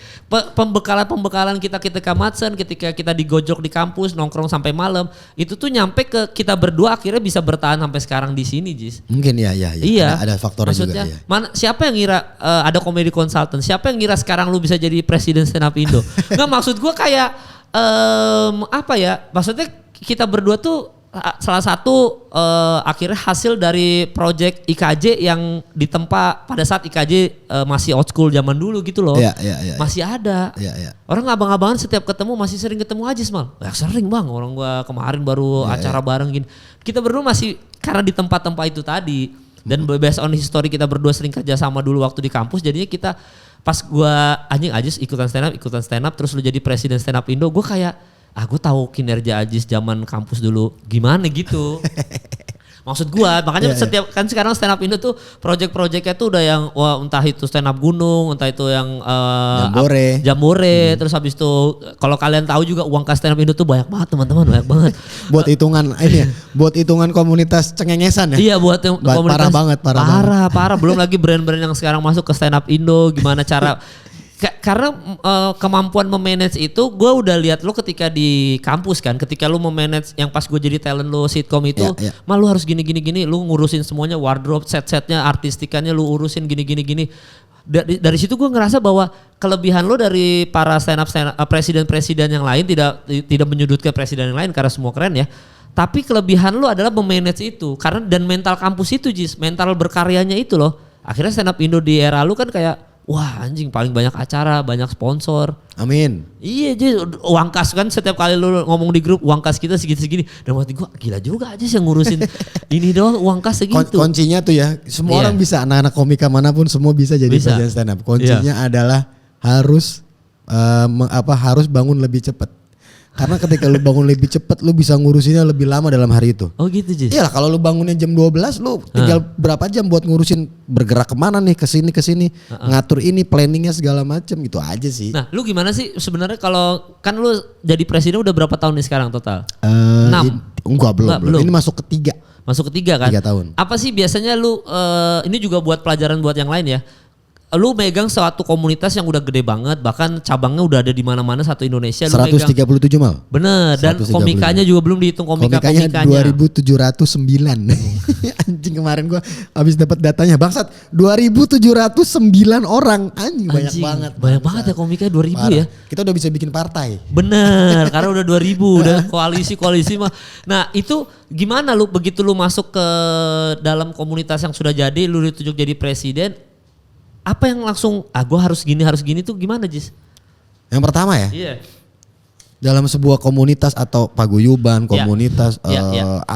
Pembekalan kita Madsen ketika kita digojok di kampus nongkrong sampai malam, itu tuh nyampe ke kita berdua akhirnya bisa bertahan sampai sekarang di sini Jis. Mungkin ya. Iya. Ada faktornya maksudnya, juga ya. Siapa yang ngira ada komedi konsultan? Siapa yang ngira sekarang lu bisa jadi presiden stand up Indo? Nggak, maksud gua kayak maksudnya kita berdua tuh salah satu akhirnya hasil dari project IKJ yang ditempa pada saat IKJ masih old school zaman dulu gitu loh. Masih ada. Orang abang-abangan setiap ketemu masih sering ketemu Ajis Mal. Ya sering bang, orang gua kemarin baru acara bareng gini. Kita berdua masih karena di tempat-tempat itu tadi. Dan based on history kita berdua sering kerja sama dulu waktu di kampus. Jadinya kita pas gua anjing Ajis ikutan stand up terus lu jadi presiden stand up Indo, gua kayak gue tahu kinerja Ajis zaman kampus dulu gimana gitu. Maksud gua makanya setiap kan sekarang stand up Indo tuh project-projectnya tuh udah yang wah entah itu stand up gunung, entah itu yang Jambore, terus habis itu kalau kalian tahu juga uang kas stand up Indo tuh banyak banget teman-teman, banyak banget. Buat hitungan ini ya, buat hitungan komunitas cengengesan ya. Iya buat komunitas parah. Belum lagi brand-brand yang sekarang masuk ke stand up Indo gimana cara karena kemampuan memanage itu gue udah lihat lo ketika di kampus kan, ketika lo memanage yang pas gue jadi talent lo sitkom itu, lu harus gini, lu ngurusin semuanya wardrobe, set-setnya, artistikannya lu urusin gini. Dari situ gue ngerasa bahwa kelebihan lo dari para stand up presiden-presiden yang lain tidak menyudutkan presiden yang lain karena semua keren ya. Tapi kelebihan lo adalah memanage itu karena dan mental kampus itu Jis, mental berkaryanya itu loh. Akhirnya stand up Indo di era lu kan kayak wah anjing paling banyak acara, banyak sponsor. Amin. Iya jadi uang kas kan setiap kali lu ngomong di grup uang kas kita segini-segini. Dan waktu gue gila juga aja sih yang ngurusin ini doang uang kas segitu. Kuncinya tuh ya semua orang bisa, anak-anak komika manapun semua bisa jadi presiden stand up. Kuncinya adalah harus harus bangun lebih cepat. Karena ketika lu bangun lebih cepat lu bisa ngurusinnya lebih lama dalam hari itu. Oh gitu Jis? Iyalah kalau lu bangunnya jam 12 lu tinggal berapa jam buat ngurusin bergerak kemana nih kesini ngatur ini planningnya segala macam gitu aja sih. Nah lu gimana sih sebenarnya kalau kan lu jadi presiden udah berapa tahun nih sekarang total? 6? Enggak belum. Ini masuk ketiga. Masuk ketiga kan? 3 tahun. Apa sih biasanya lu ini juga buat pelajaran buat yang lain ya. Lu megang suatu komunitas yang udah gede banget, bahkan cabangnya udah ada di mana-mana satu Indonesia. 137 mal. Bener, dan komikanya juga belum dihitung komikanya. 2709. Anjing kemarin gua habis dapat datanya bangsat 2709 orang. Anjing banyak banget. Banyak banget ya komikanya 2000 parah. Ya. Kita udah bisa bikin partai. Bener, karena udah 2000, udah koalisi mah. Nah itu gimana lu begitu lu masuk ke dalam komunitas yang sudah jadi, lu ditunjuk jadi presiden. Apa yang langsung gue harus gini tuh gimana Jis? Yang pertama ya. Iya. Dalam sebuah komunitas atau paguyuban, komunitas,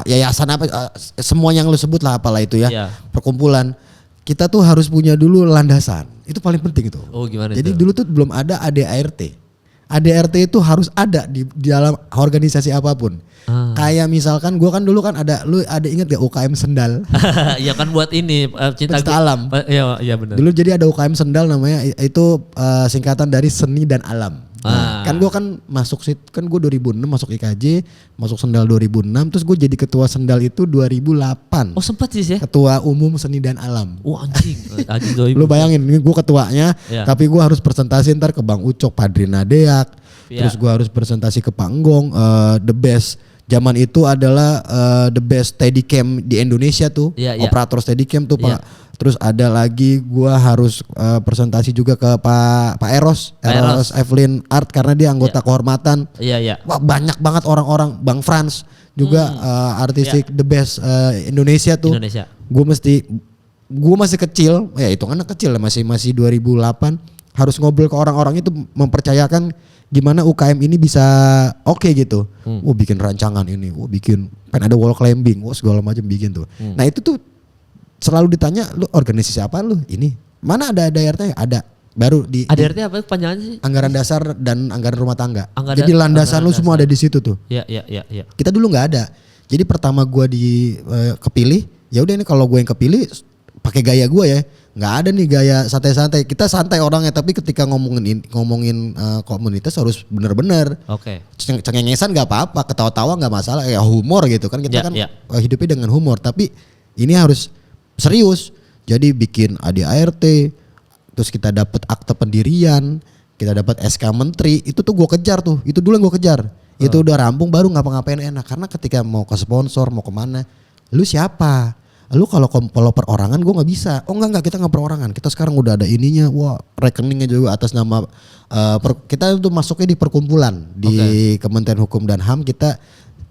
yayasan apa, semua yang lu sebut lah apalah itu ya, perkumpulan. Kita tuh harus punya dulu landasan. Itu paling penting itu. Oh gimana? Jadi dulu tuh belum ada ADART. ADART itu harus ada di dalam organisasi apapun. Kayak misalkan gue kan dulu kan ada, lu ada inget gak UKM Sendal? Iya kan buat ini cinta alam. Iya benar. Dulu jadi ada UKM Sendal namanya itu singkatan dari seni dan alam. Kan gue kan masuk kan gue 2006 masuk IKJ, masuk Sendal 2006, terus gue jadi ketua Sendal itu 2008. Oh sempat sih ya? Ketua umum seni dan alam. Wah anjing. Lu bayangin ini gue ketuanya, tapi gue harus presentasi ntar ke Bang Ucok, Padrina Deak, terus gue harus presentasi ke Panggong, the best. Zaman itu adalah the best Steadicam di Indonesia tuh, operator Steadicam tuh Pak. Terus ada lagi gua harus presentasi juga ke Pak Eros Evelyn Art karena dia anggota kehormatan. Wah banyak banget orang-orang, Bang Frans juga artistik the best Indonesia tuh. Gue masih kecil, ya itu kan anak kecil masih 2008, harus ngobrol ke orang-orang itu mempercayakan gimana UKM ini bisa oke gitu. Bikin rancangan ini, bikin kan ada wall climbing, segala macam bikin tuh. Nah itu tuh selalu ditanya, lu organisasi apa lu? Ini mana ada ADART? Ada. Baru di ADART apa panjangan sih? Anggaran dasar dan anggaran rumah tangga. Jadi landasan lu semua ada di situ tuh. Iya. Kita dulu nggak ada. Jadi pertama gua kepilih, ya udah ini kalau gue yang kepilih pakai gaya gue ya. Nggak ada nih gaya santai-santai. Kita santai orangnya, tapi ketika ngomongin komunitas harus benar-benar. Oke. Cengengesan nggak apa-apa, ketawa-tawa nggak masalah. Ya humor gitu kan, kita hidupnya dengan humor. Tapi ini harus serius. Jadi bikin ADART, terus kita dapat akte pendirian, kita dapat SK menteri. Itu tuh gue kejar tuh. Itu dulu yang gue kejar. Itu udah rampung baru ngapa-ngapain enak. Karena ketika mau ke sponsor, mau kemana, lu siapa? Lu kalau perorangan gue nggak bisa. Oh enggak kita nggak perorangan. Kita sekarang udah ada ininya. Wah rekeningnya juga atas nama kita itu masuknya di perkumpulan di Kementerian Hukum dan HAM. Kita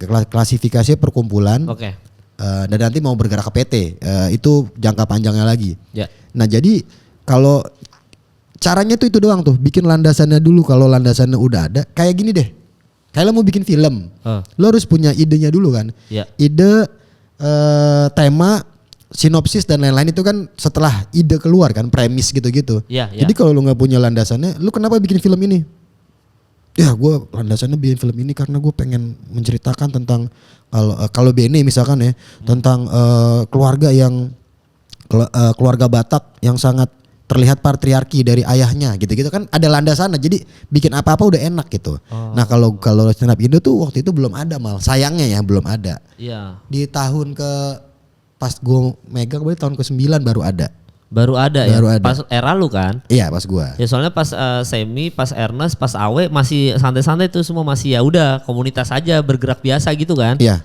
klasifikasinya perkumpulan. Oke. Dan nanti mau bergerak ke PT, itu jangka panjangnya lagi. Ya. Nah jadi kalau caranya tuh itu doang tuh, bikin landasannya dulu. Kalau landasannya udah ada, kayak gini deh. Kayak lo mau bikin film, lo harus punya idenya dulu kan. Ya. Ide, tema, sinopsis dan lain-lain itu kan setelah ide keluar kan, premis gitu-gitu. Ya. Jadi kalau lo nggak punya landasannya, lo kenapa bikin film ini? Ya gue landasannya bikin film ini karena gue pengen menceritakan tentang kalau Bene misalkan ya, tentang keluarga yang keluarga Batak yang sangat terlihat patriarki dari ayahnya gitu-gitu kan, ada landasannya. Jadi bikin apa-apa udah enak gitu. Nah kalau stand up Indo tuh waktu itu belum ada, sayangnya ya belum ada. Iya. Di tahun pas gue megang berarti tahun ke-9 baru ada. Baru ada. Pas era lu kan? Iya pas gua. Ya soalnya pas Semi, pas Ernest, pas Awe masih santai-santai tuh semua, masih ya udah komunitas aja bergerak biasa gitu kan? Iya.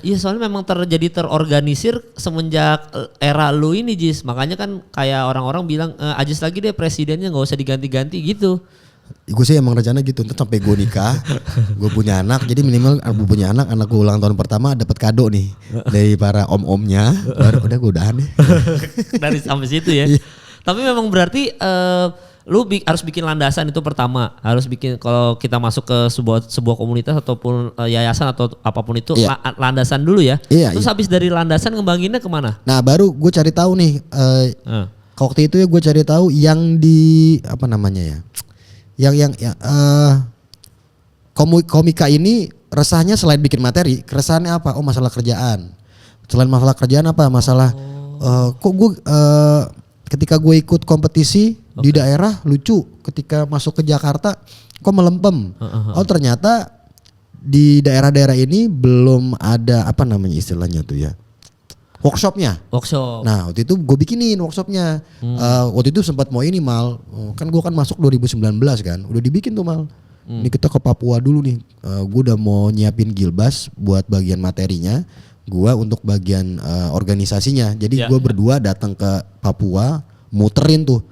Iya soalnya memang terorganisir semenjak era lu ini Jis. Makanya kan kayak orang-orang bilang Ajis lagi deh presidennya, nggak usah diganti-ganti gitu. Gue sih emang rencana gitu, ntar sampai gue nikah, gue punya anak, jadi minimal gue punya anak gue ulang tahun pertama dapat kado nih dari para om-omnya, baru udah gue udahan deh. Dari sampai situ ya. Tapi memang berarti lu harus bikin landasan itu pertama, harus bikin kalau kita masuk ke sebuah komunitas ataupun yayasan atau apapun itu landasan dulu ya. Terus habis dari landasan ngembanginnya kemana? Nah baru gue cari tahu nih, waktu itu ya gue cari tahu yang di apa namanya ya. Komika ini resahnya selain bikin materi, keresahannya apa? Oh masalah kerjaan. Selain masalah kerjaan apa? Masalah kok gue ketika gue ikut kompetisi di daerah lucu, ketika masuk ke Jakarta kok melempem. Oh ternyata di daerah-daerah ini belum ada apa namanya istilahnya tuh ya. Workshop. Nah waktu itu gue bikinin workshopnya. Waktu itu sempat mau ini kan gue kan masuk 2019 kan, udah dibikin tuh Ini kita ke Papua dulu nih. Gue udah mau nyiapin Gilbas buat bagian materinya, gue untuk bagian organisasinya. Jadi gue berdua datang ke Papua, muterin tuh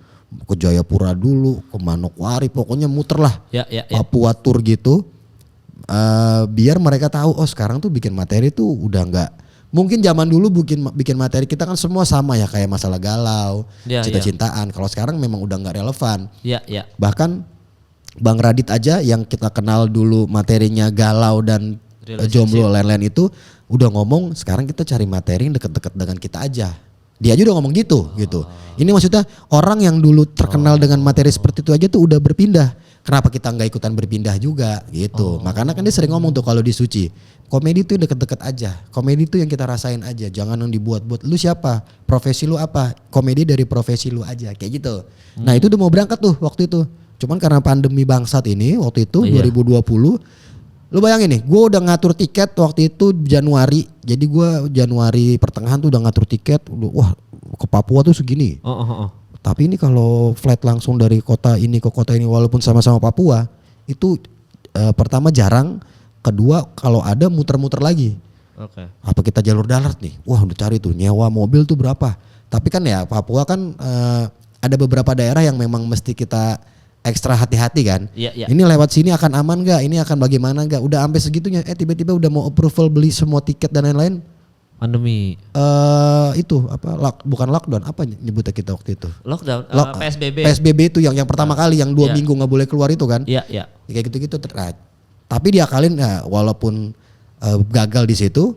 ke Jayapura dulu, ke Manokwari, pokoknya muter lah. Papua tour gitu. Biar mereka tahu oh sekarang tuh bikin materi tuh udah nggak. Mungkin zaman dulu bikin materi kita kan semua sama ya, kayak masalah galau, cinta-cintaan. Kalau sekarang memang udah nggak relevan. Bahkan Bang Radit aja yang kita kenal dulu materinya galau dan jomblo lain-lain itu udah ngomong sekarang kita cari materi yang deket-deket dengan kita aja. Dia aja udah ngomong gitu. Ini maksudnya orang yang dulu terkenal dengan materi seperti itu aja tuh udah berpindah. Kenapa kita nggak ikutan berpindah juga gitu. Makanya kan dia sering ngomong tuh kalau di Suci. Komedi tuh deket-deket aja. Komedi tuh yang kita rasain aja. Jangan yang dibuat-buat. Lu siapa? Profesi lu apa? Komedi dari profesi lu aja. Kayak gitu. Nah itu udah mau berangkat tuh waktu itu. Cuman karena pandemi bangsat ini waktu itu 2020. Lu bayangin nih, gue udah ngatur tiket waktu itu Januari. Jadi gue Januari pertengahan tuh udah ngatur tiket. Wah ke Papua tuh segini. Tapi ini kalau flight langsung dari kota ini ke kota ini walaupun sama-sama Papua. Itu pertama jarang. Kedua kalau ada muter-muter lagi. Apa kita jalur darat nih? Wah udah cari tuh nyewa mobil tuh berapa. Tapi kan ya Papua kan ada beberapa daerah yang memang mesti kita ekstra hati-hati kan. Ini lewat sini akan aman gak? Ini akan bagaimana gak? Udah sampai segitunya. Tiba-tiba udah mau approval beli semua tiket dan lain-lain. Pandemi. Itu apa? Bukan lockdown. Apa nyebutnya kita waktu itu? Lockdown. PSBB. PSBB itu yang pertama kali yang 2 minggu nggak boleh keluar itu kan? Kayak gitu-gitu. Tapi diakalin ya, walaupun gagal di situ,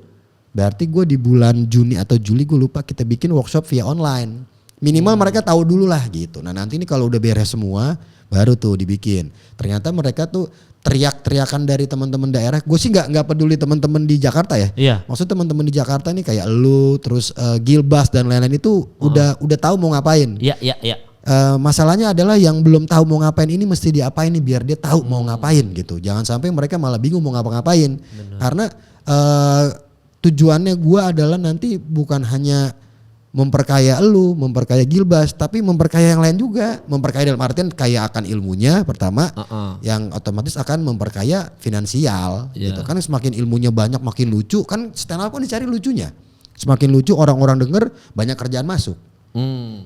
berarti gue di bulan Juni atau Juli gue lupa kita bikin workshop via online. Minimal mereka tahu dulu lah gitu. Nah nanti ini kalau udah beres semua, baru tuh dibikin. Ternyata mereka tuh teriak-teriakan dari teman-teman daerah. Gue sih nggak peduli teman-teman di Jakarta ya. Maksudnya teman-teman di Jakarta nih kayak lu, terus Gilbas dan lain-lain itu udah tahu mau ngapain. Masalahnya adalah yang belum tahu mau ngapain ini mesti diapain nih biar dia tahu mau ngapain gitu. Jangan sampai mereka malah bingung mau ngapa-ngapain. Karena tujuannya gue adalah nanti bukan hanya memperkaya elu, memperkaya Gilbas, tapi memperkaya yang lain juga. Memperkaya dalam artian kaya akan ilmunya pertama, yang otomatis akan memperkaya finansial. Gitu kan, semakin ilmunya banyak makin lucu kan, stand up kan dicari lucunya. Semakin lucu orang-orang denger banyak kerjaan masuk.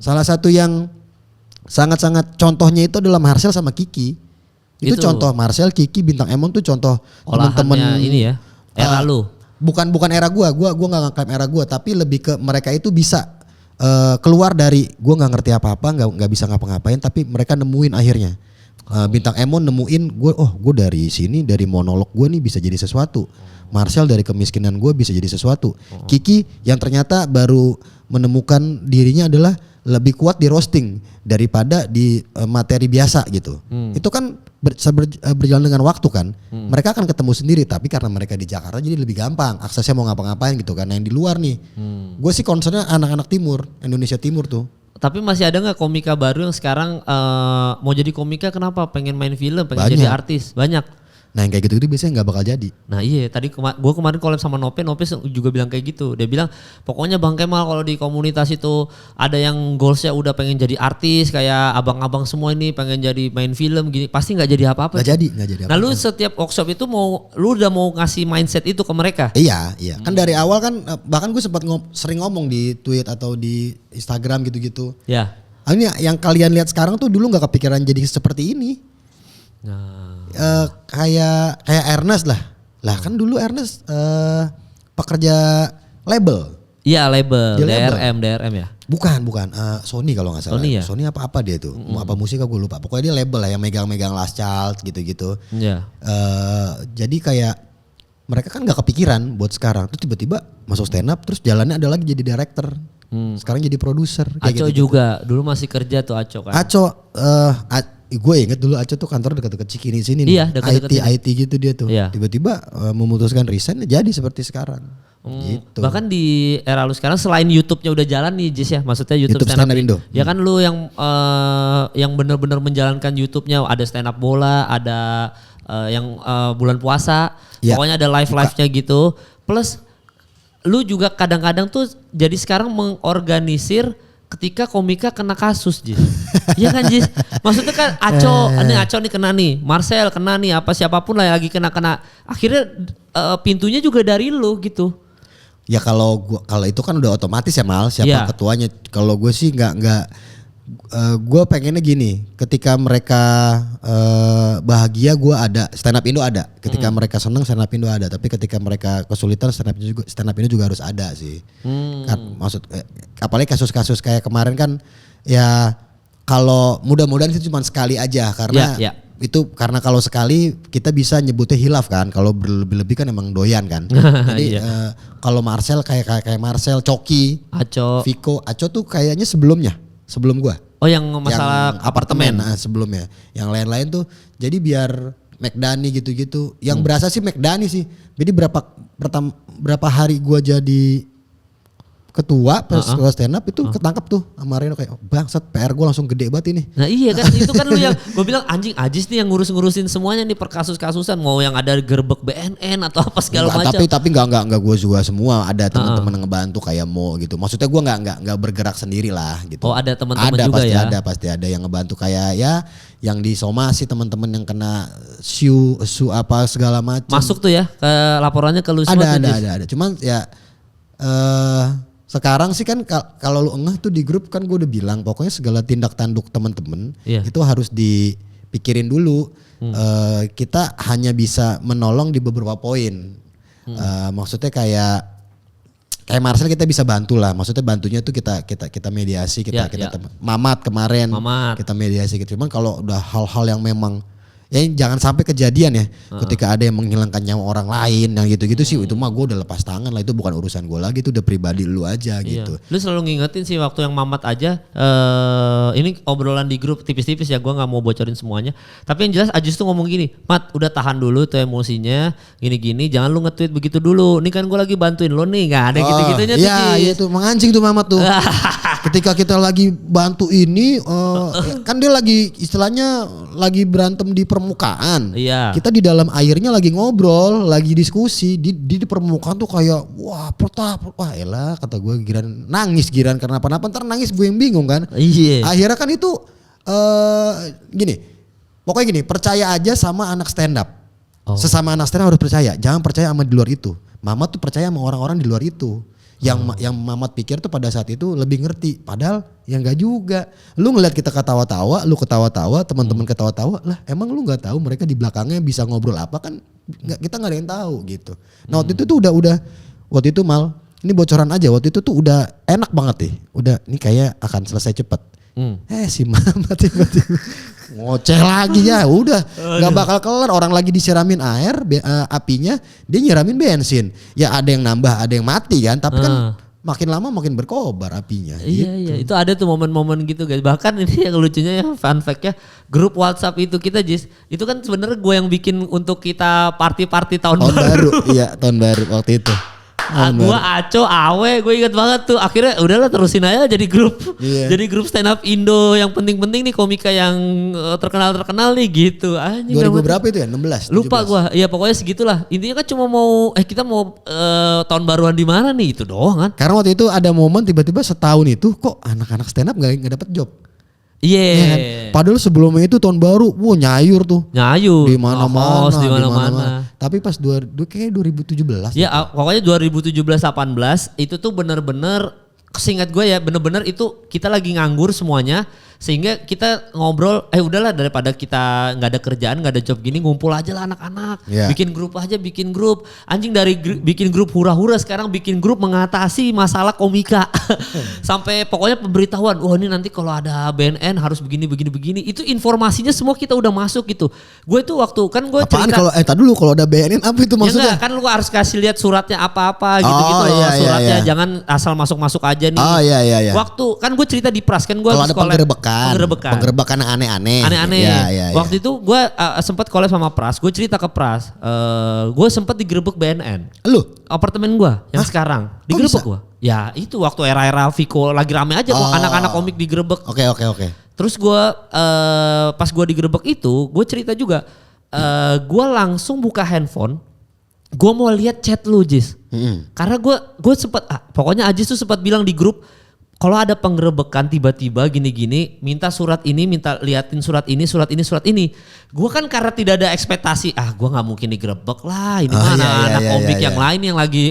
Salah satu yang sangat-sangat contohnya itu adalah Marcel sama Kiki. Itu contoh Marcel, Kiki, Bintang Emon tuh contoh teman-teman ini ya. Era lu? Bukan era gua nggak ngeklaim era gua, tapi lebih ke mereka itu bisa keluar dari gua nggak ngerti apa-apa, nggak bisa ngapa-ngapain, tapi mereka nemuin akhirnya. Bintang Emon nemuin gue dari sini, dari monolog gue nih bisa jadi sesuatu. Marcel dari kemiskinan gue bisa jadi sesuatu. Kiki yang ternyata baru menemukan dirinya adalah lebih kuat di roasting daripada di materi biasa gitu. Itu kan berjalan dengan waktu kan. Mereka akan ketemu sendiri, tapi karena mereka di Jakarta jadi lebih gampang aksesnya mau ngapa-ngapain gitu. Karena yang di luar nih, gue sih concernnya anak-anak timur, Indonesia Timur tuh. Tapi masih ada nggak komika baru yang sekarang mau jadi komika kenapa? Pengen main film, pengen jadi artis? Banyak. Nah yang kayak gitu biasanya nggak bakal jadi. Nah iya, tadi gue kemarin collab sama Nope juga bilang kayak gitu. Dia bilang pokoknya Bang Kemal kalau di komunitas itu ada yang goalsnya udah pengen jadi artis kayak abang-abang semua ini pengen jadi main film gini, pasti nggak jadi apa-apa. Nggak jadi apa-apa. Nah lu setiap workshop itu lu udah mau ngasih mindset itu ke mereka? Iya. Kan dari awal kan bahkan gue sempat sering ngomong di tweet atau di Instagram gitu-gitu. Ya. Ini yang kalian lihat sekarang tuh dulu nggak kepikiran jadi seperti ini. Nah. Kayak Ernest lah kan dulu Ernest pekerja label. Iya label, DRM ya. Bukan Sony kalau nggak salah. Sony ya. Sony apa dia tuh? Apa musik gue lupa. Pokoknya dia label lah yang megang-megang Last Child gitu-gitu. Iya. Jadi kayak mereka kan nggak kepikiran buat sekarang. Terus tiba-tiba masuk stand up, terus jalannya ada lagi jadi director. Sekarang jadi produser. Aco gitu. Juga dulu masih kerja tuh Aco kan. Aco, gue inget dulu Aco tuh kantor dekat-dekat Cikini sini nih. Iya, dekat-dekat IT gitu dia tuh. Iya. Tiba-tiba memutuskan resign jadi seperti sekarang. Gitu. Bahkan di era lu sekarang selain YouTube-nya udah jalan nih Jis ya, maksudnya YouTube stand up Indo. Ya kan lu yang benar-benar menjalankan YouTube-nya, ada stand up bola, ada yang bulan puasa, ya, pokoknya ada live-nya gitu. Plus lu juga kadang-kadang tuh jadi sekarang mengorganisir ketika komika kena kasus Jis. Iya kan Jis? Maksudnya kan Aco nih kena nih, Marcel kena nih, apa siapapun lah yang lagi kena. Akhirnya pintunya juga dari lu gitu. Ya kalau itu kan udah otomatis ya Mal, siapa ketuanya. Kalau gue sih nggak gue pengennya gini, ketika mereka bahagia gue ada, stand up Indo ada. Ketika mereka seneng stand up Indo ada, tapi ketika mereka kesulitan stand up Indo juga harus ada sih. Kan, apalagi kasus-kasus kayak kemarin kan ya kalau mudah-mudahan itu cuma sekali aja karena itu karena kalau sekali kita bisa nyebutnya hilaf kan, kalau berlebih-lebih kan emang doyan kan. Jadi kalau Marcel kayak Marcel, Coki, Aco, Viko, Aco tuh kayaknya sebelum gua. Oh yang masalah yang apartemen sebelumnya. Yang lain-lain tuh jadi biar McDani gitu-gitu. Yang berasa sih McDani sih. Jadi berapa hari gua jadi ketua pas stand up itu ketangkep tuh sama Reno kayak bangsat PR gue langsung gede banget ini. Nah iya kan itu kan lu yang gue bilang anjing Ajis nih yang ngurusin semuanya nih per kasus-kasusan, mau yang ada gerbek BNN atau apa segala macam. Tapi enggak gue juga semua, ada teman-teman yang ngebantu kayak Mo gitu. Maksudnya gue enggak bergerak sendiri lah gitu. Oh ada teman-teman juga ya. Pasti ada yang ngebantu kayak ya yang disomasi teman-teman yang kena su apa segala macam. Masuk tuh ya ke laporannya ke lu semua. Ada. Cuman ya sekarang sih kan kalau lu engah tuh di grup kan gue udah bilang pokoknya segala tindak tanduk teman-teman itu harus dipikirin dulu. Kita hanya bisa menolong di beberapa poin. Maksudnya kayak Marcel kita bisa bantu lah. Maksudnya bantunya tuh kita mediasi, kita Mamat kemarin kita mediasi gitu. Cuman kalau udah hal-hal yang memang ya jangan sampai kejadian ya ketika ada yang menghilangkan nyawa orang lain yang gitu-gitu sih itu mah gue udah lepas tangan lah, itu bukan urusan gue lagi, itu udah pribadi lu aja gitu. Lu selalu ngingetin sih waktu yang Mamat aja ini obrolan di grup tipis-tipis ya, gue nggak mau bocorin semuanya, tapi yang jelas Ajis tuh ngomong gini, Mat udah tahan dulu tuh emosinya gini-gini, jangan lu nge-tweet begitu dulu, ini kan gue lagi bantuin lo nih, nggak ada gitu-gitunya tuh. Iya tuh mengancing tuh Mamat tuh. Ketika kita lagi bantu ini kan dia lagi istilahnya lagi berantem di permukaan. Iya. Kita di dalam airnya lagi ngobrol, lagi diskusi di permukaan tuh kayak wah elah kata gue giran karena apa-apa ntar nangis gue yang bingung kan. Iya. Akhirnya kan itu pokoknya gini, percaya aja sama anak stand up. Sesama anak stand up harus percaya, jangan percaya sama di luar itu. Mama tuh percaya sama orang-orang di luar itu. Yang Mamat pikir tuh pada saat itu lebih ngerti, padahal yang enggak juga. Lu ngeliat kita ketawa-tawa, lu ketawa-tawa, teman-teman ketawa-tawa, lah emang lu nggak tahu mereka di belakangnya bisa ngobrol apa kan? Kita nggak ada yang tahu gitu. Nah waktu itu tuh udah waktu itu Mal, ini bocoran aja, waktu itu tuh udah enak banget nih, udah ini kayak akan selesai cepet. Si Mamat tiba-tiba ngoceh lagi ya, udah nggak bakal kelar, orang lagi disiramin air, apinya dia nyiramin bensin, ya ada yang nambah ada yang mati kan, tapi kan makin lama makin berkobar apinya. Iya, itu ada tuh momen-momen gitu guys. Bahkan ini yang lucunya ya, fun fact-nya, grup WhatsApp itu kita Jis, itu kan sebenarnya gue yang bikin untuk kita party-party tahun baru. Iya tahun baru waktu itu. Gua Aco, Awe, gue inget banget tuh. Akhirnya udahlah terusin aja jadi grup. Jadi grup stand up Indo yang penting-penting nih, komika yang terkenal nih gitu. 2000 berapa itu ya? 16? Lupa gua. Iya pokoknya segitulah. Intinya kan cuma mau kita mau tahun baruan di mana nih, itu doang kan. Karena waktu itu ada momen tiba-tiba setahun itu kok anak-anak stand up gak dapet job. Iya. Yeah. Kan? Padahal sebelumnya itu tahun baru, nyayur tuh. Nyayur. Di mana-mana. Di mana-mana. Tapi pas kayak 2017. Ya pokoknya 2017-18 itu tuh bener-bener, seingat gue ya, bener-bener itu kita lagi nganggur semuanya. Sehingga kita ngobrol, udahlah daripada kita nggak ada kerjaan, nggak ada job gini, ngumpul aja lah anak-anak, bikin grup aja, bikin grup. Anjing dari bikin grup hura-hura sekarang bikin grup mengatasi masalah komika. Sampai pokoknya pemberitahuan, wah ini nanti kalau ada BNN harus begini. Itu informasinya semua kita udah masuk gitu. Gue itu waktu kan gue apaan cerita. Tadi dulu kalau ada BNN apa itu maksudnya? Ya kan lu harus kasih lihat suratnya apa-apa gitu-gitu loh. Suratnya jangan asal masuk-masuk aja nih. Iya. Waktu kan gue cerita di Pras kan gue kalau ada penggerebekan yang aneh-aneh. Ya. Waktu itu gue sempat collab sama Pras, gue cerita ke Pras, gue sempat digerebek BNN. Lu? Apartemen gue yang sekarang digerebek gue. Ya itu waktu era-era Viko lagi rame aja kok, anak-anak komik digerebek. Oke. Terus gue pas gue digerebek itu, gue cerita juga, gue langsung buka handphone, gue mau lihat chat lu Jis. Karena gue sempat, pokoknya Ajis tuh sempat bilang di grup, kalau ada penggerebekan tiba-tiba gini-gini, minta surat ini, minta liatin surat ini. Gue kan karena tidak ada ekspektasi, gue nggak mungkin digerebek lah. Ini anak komik yang lain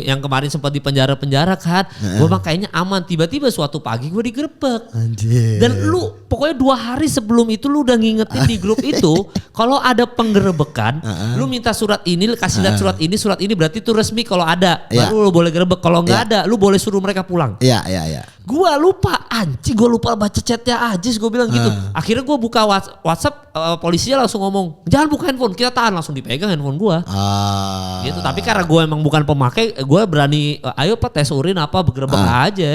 yang kemarin sempat di penjara kan. Gue mah kayaknya aman. Tiba-tiba suatu pagi gue digerebek. Anjir. Dan lu pokoknya 2 hari sebelum itu lu udah ngingetin di grup itu, kalau ada penggerebekan, lu minta surat ini, kasih lihat surat ini berarti itu resmi kalau ada. Baru lu boleh gerebek. Kalau nggak ada, lu boleh suruh mereka pulang. Iya. Gua lupa, gue lupa baca chatnya Ajis, gue bilang gitu. Akhirnya gue buka WhatsApp, polisinya langsung ngomong, jangan buka handphone, kita tahan, langsung dipegang handphone gue. Gitu. Tapi karena gue emang bukan pemakai, gue berani, ayo Pak tes urin apa, bergerebek aja.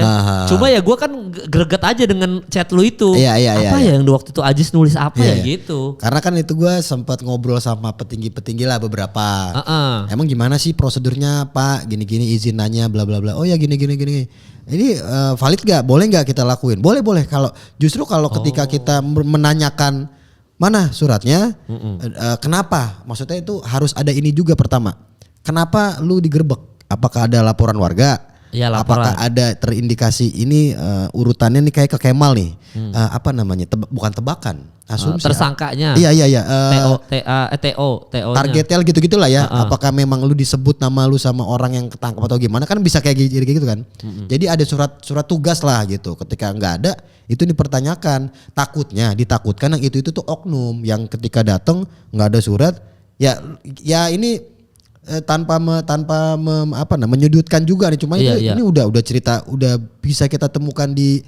Cuma ya gue kan greget aja dengan chat lu itu. Apa ya yang waktu itu Ajis nulis apa ya gitu. Karena kan itu gue sempat ngobrol sama petinggi-petinggi lah beberapa. Emang gimana sih prosedurnya Pak, gini-gini izin nanya bla bla bla. Oh ya gini. Ini valid gak? Boleh gak kita lakuin? Boleh. Kalau ketika kita menanyakan mana suratnya, kenapa? Maksudnya itu harus ada ini juga pertama. Kenapa lu digerebek? Apakah ada laporan warga? Ya, laporan. Apakah ada terindikasi ini urutannya nih kayak ke Kemal nih? Apa namanya? Bukan tebakan. Asumsi. Tersangkanya. Iya. TO. Targetnya gitu-gitu lah ya. Apakah memang lu disebut nama lu sama orang yang ketangkap atau gimana? Kan bisa kayak gitu kan. Jadi ada surat tugas lah gitu. Ketika nggak ada, itu dipertanyakan. Ditakutkan yang itu tuh oknum yang ketika datang nggak ada surat. Ya ini tanpa menyudutkan juga nih. Cuma ini udah cerita, udah bisa kita temukan di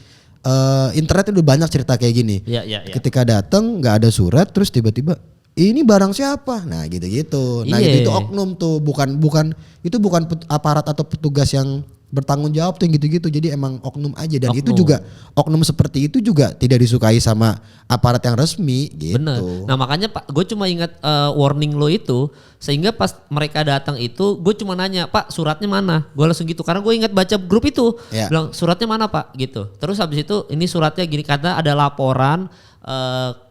internet udah banyak cerita kayak gini. Ketika datang nggak ada surat, terus tiba-tiba ini barang siapa? Nah gitu-gitu. Nah itu oknum tuh, bukan aparat atau petugas yang bertanggung jawab tuh yang gitu-gitu. Jadi emang oknum aja, dan oknum. Itu juga oknum seperti itu juga tidak disukai sama aparat yang resmi gitu. Bener. Nah makanya Pak, gue cuma ingat warning lo itu, sehingga pas mereka datang itu gue cuma nanya, Pak suratnya mana? Gue langsung gitu, karena gue ingat baca grup itu, bilang suratnya mana Pak gitu. Terus habis itu ini suratnya gini, karena ada laporan